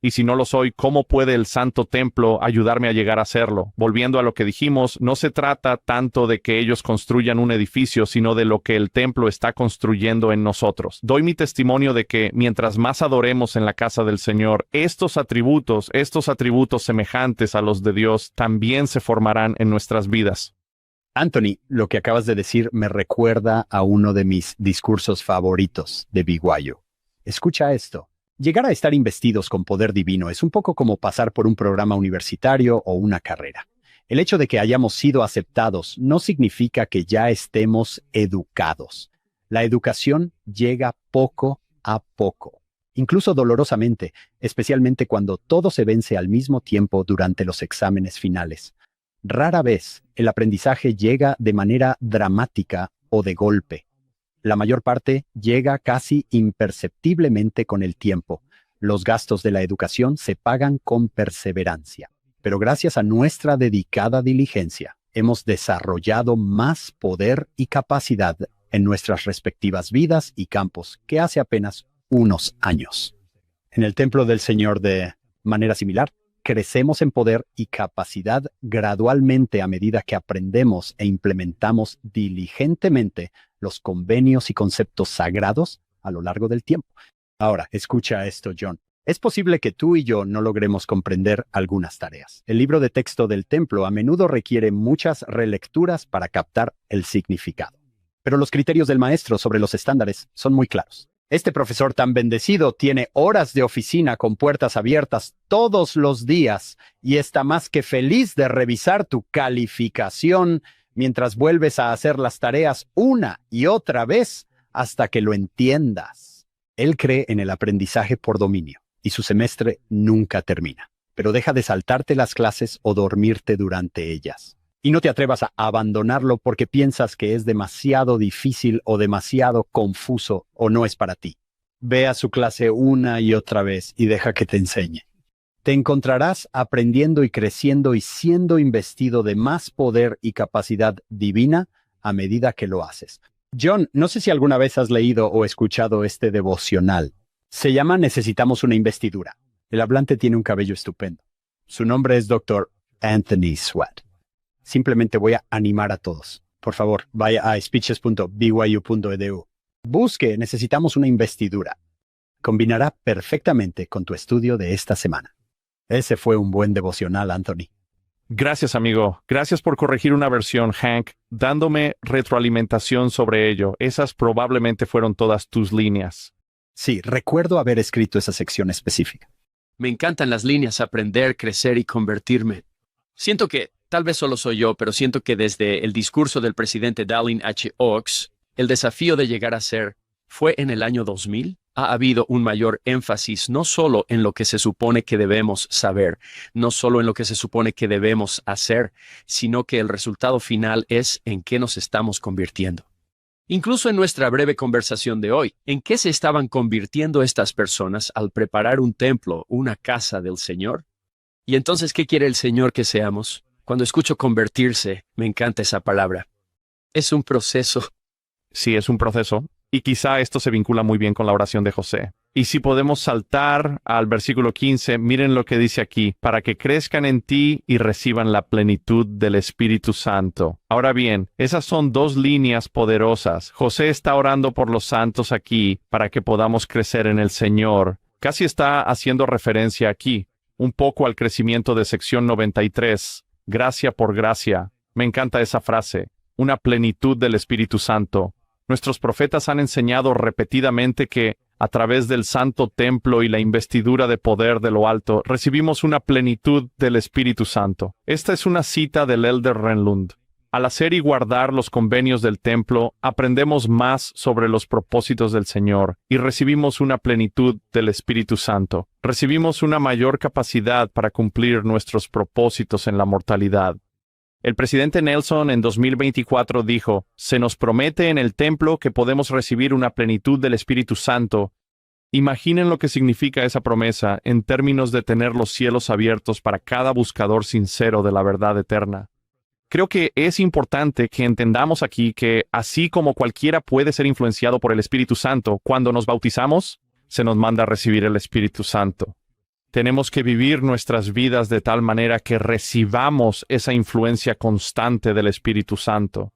Y si no lo soy, ¿cómo puede el Santo Templo ayudarme a llegar a serlo? Volviendo a lo que dijimos, no se trata tanto de que ellos construyan un edificio, sino de lo que el templo está construyendo en nosotros. Doy mi testimonio de que, mientras más adoremos en la casa del Señor, estos atributos semejantes a los de Dios, también se formarán en nuestras vidas. Anthony, lo que acabas de decir me recuerda a uno de mis discursos favoritos de BYU. Escucha esto. Llegar a estar investidos con poder divino es un poco como pasar por un programa universitario o una carrera. El hecho de que hayamos sido aceptados no significa que ya estemos educados. La educación llega poco a poco, incluso dolorosamente, especialmente cuando todo se vence al mismo tiempo durante los exámenes finales. Rara vez el aprendizaje llega de manera dramática o de golpe. La mayor parte llega casi imperceptiblemente con el tiempo. Los gastos de la educación se pagan con perseverancia. Pero gracias a nuestra dedicada diligencia, hemos desarrollado más poder y capacidad en nuestras respectivas vidas y campos que hace apenas unos años. En el templo del Señor, de manera similar, crecemos en poder y capacidad gradualmente a medida que aprendemos e implementamos diligentemente los convenios y conceptos sagrados a lo largo del tiempo. Ahora, escucha esto, John. Es posible que tú y yo no logremos comprender algunas tareas. El libro de texto del templo a menudo requiere muchas relecturas para captar el significado. Pero los criterios del maestro sobre los estándares son muy claros. Este profesor tan bendecido tiene horas de oficina con puertas abiertas todos los días y está más que feliz de revisar tu calificación mientras vuelves a hacer las tareas una y otra vez hasta que lo entiendas. Él cree en el aprendizaje por dominio y su semestre nunca termina. Pero deja de saltarte las clases o dormirte durante ellas. Y no te atrevas a abandonarlo porque piensas que es demasiado difícil o demasiado confuso o no es para ti. Ve a su clase una y otra vez y deja que te enseñe. Te encontrarás aprendiendo y creciendo y siendo investido de más poder y capacidad divina a medida que lo haces. John, no sé si alguna vez has leído o escuchado este devocional. Se llama Necesitamos una investidura. El hablante tiene un cabello estupendo. Su nombre es Dr. Anthony Swatt. Simplemente voy a animar a todos. Por favor, vaya a speeches.byu.edu. Busque Necesitamos una investidura. Combinará perfectamente con tu estudio de esta semana. Ese fue un buen devocional, Anthony. Gracias, amigo. Gracias por corregir una versión, Hank, dándome retroalimentación sobre ello. Esas probablemente fueron todas tus líneas. Sí, recuerdo haber escrito esa sección específica. Me encantan las líneas aprender, crecer y convertirme. Siento que, tal vez solo soy yo, pero siento que desde el discurso del presidente Dallin H. Oaks, el desafío de llegar a ser, fue en el año 2000, ha habido un mayor énfasis no solo en lo que se supone que debemos saber, no solo en lo que se supone que debemos hacer, sino que el resultado final es en qué nos estamos convirtiendo. Incluso en nuestra breve conversación de hoy, ¿en qué se estaban convirtiendo estas personas al preparar un templo, una casa del Señor? Y entonces, ¿qué quiere el Señor que seamos? Cuando escucho convertirse, me encanta esa palabra. Es un proceso. Sí, es un proceso. Y quizá esto se vincula muy bien con la oración de José. Y si podemos saltar al versículo 15, miren lo que dice aquí, para que crezcan en ti y reciban la plenitud del Espíritu Santo. Ahora bien, esas son dos líneas poderosas. José está orando por los santos aquí para que podamos crecer en el Señor. Casi está haciendo referencia aquí, un poco al crecimiento de sección 93, gracia por gracia. Me encanta esa frase, una plenitud del Espíritu Santo. Nuestros profetas han enseñado repetidamente que, a través del santo templo y la investidura de poder de lo alto, recibimos una plenitud del Espíritu Santo. Esta es una cita del Elder Renlund. Al hacer y guardar los convenios del templo, aprendemos más sobre los propósitos del Señor y recibimos una plenitud del Espíritu Santo. Recibimos una mayor capacidad para cumplir nuestros propósitos en la mortalidad. El presidente Nelson en 2024 dijo, se nos promete en el templo que podemos recibir una plenitud del Espíritu Santo. Imaginen lo que significa esa promesa en términos de tener los cielos abiertos para cada buscador sincero de la verdad eterna. Creo que es importante que entendamos aquí que, así como cualquiera puede ser influenciado por el Espíritu Santo, cuando nos bautizamos, se nos manda a recibir el Espíritu Santo. Tenemos que vivir nuestras vidas de tal manera que recibamos esa influencia constante del Espíritu Santo.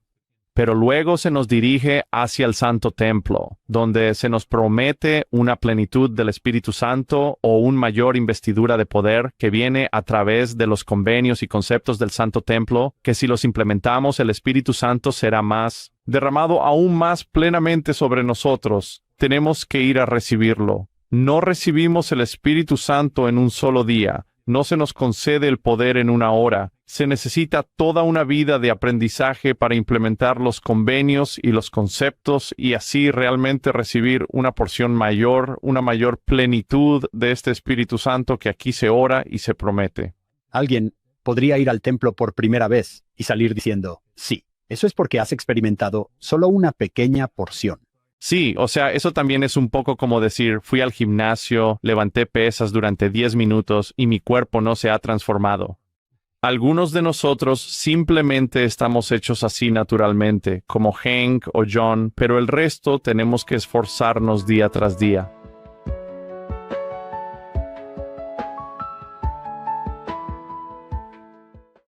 Pero luego se nos dirige hacia el Santo Templo, donde se nos promete una plenitud del Espíritu Santo o una mayor investidura de poder que viene a través de los convenios y conceptos del Santo Templo, que si los implementamos el Espíritu Santo será más derramado aún más plenamente sobre nosotros. Tenemos que ir a recibirlo. No recibimos el Espíritu Santo en un solo día. No se nos concede el poder en una hora. Se necesita toda una vida de aprendizaje para implementar los convenios y los conceptos y así realmente recibir una porción mayor, una mayor plenitud de este Espíritu Santo que aquí se ora y se promete. Alguien podría ir al templo por primera vez y salir diciendo, sí, eso es porque has experimentado solo una pequeña porción. Sí, o sea, eso también es un poco como decir, fui al gimnasio, levanté pesas durante 10 minutos y mi cuerpo no se ha transformado. Algunos de nosotros simplemente estamos hechos así naturalmente, como Hank o John, pero el resto tenemos que esforzarnos día tras día.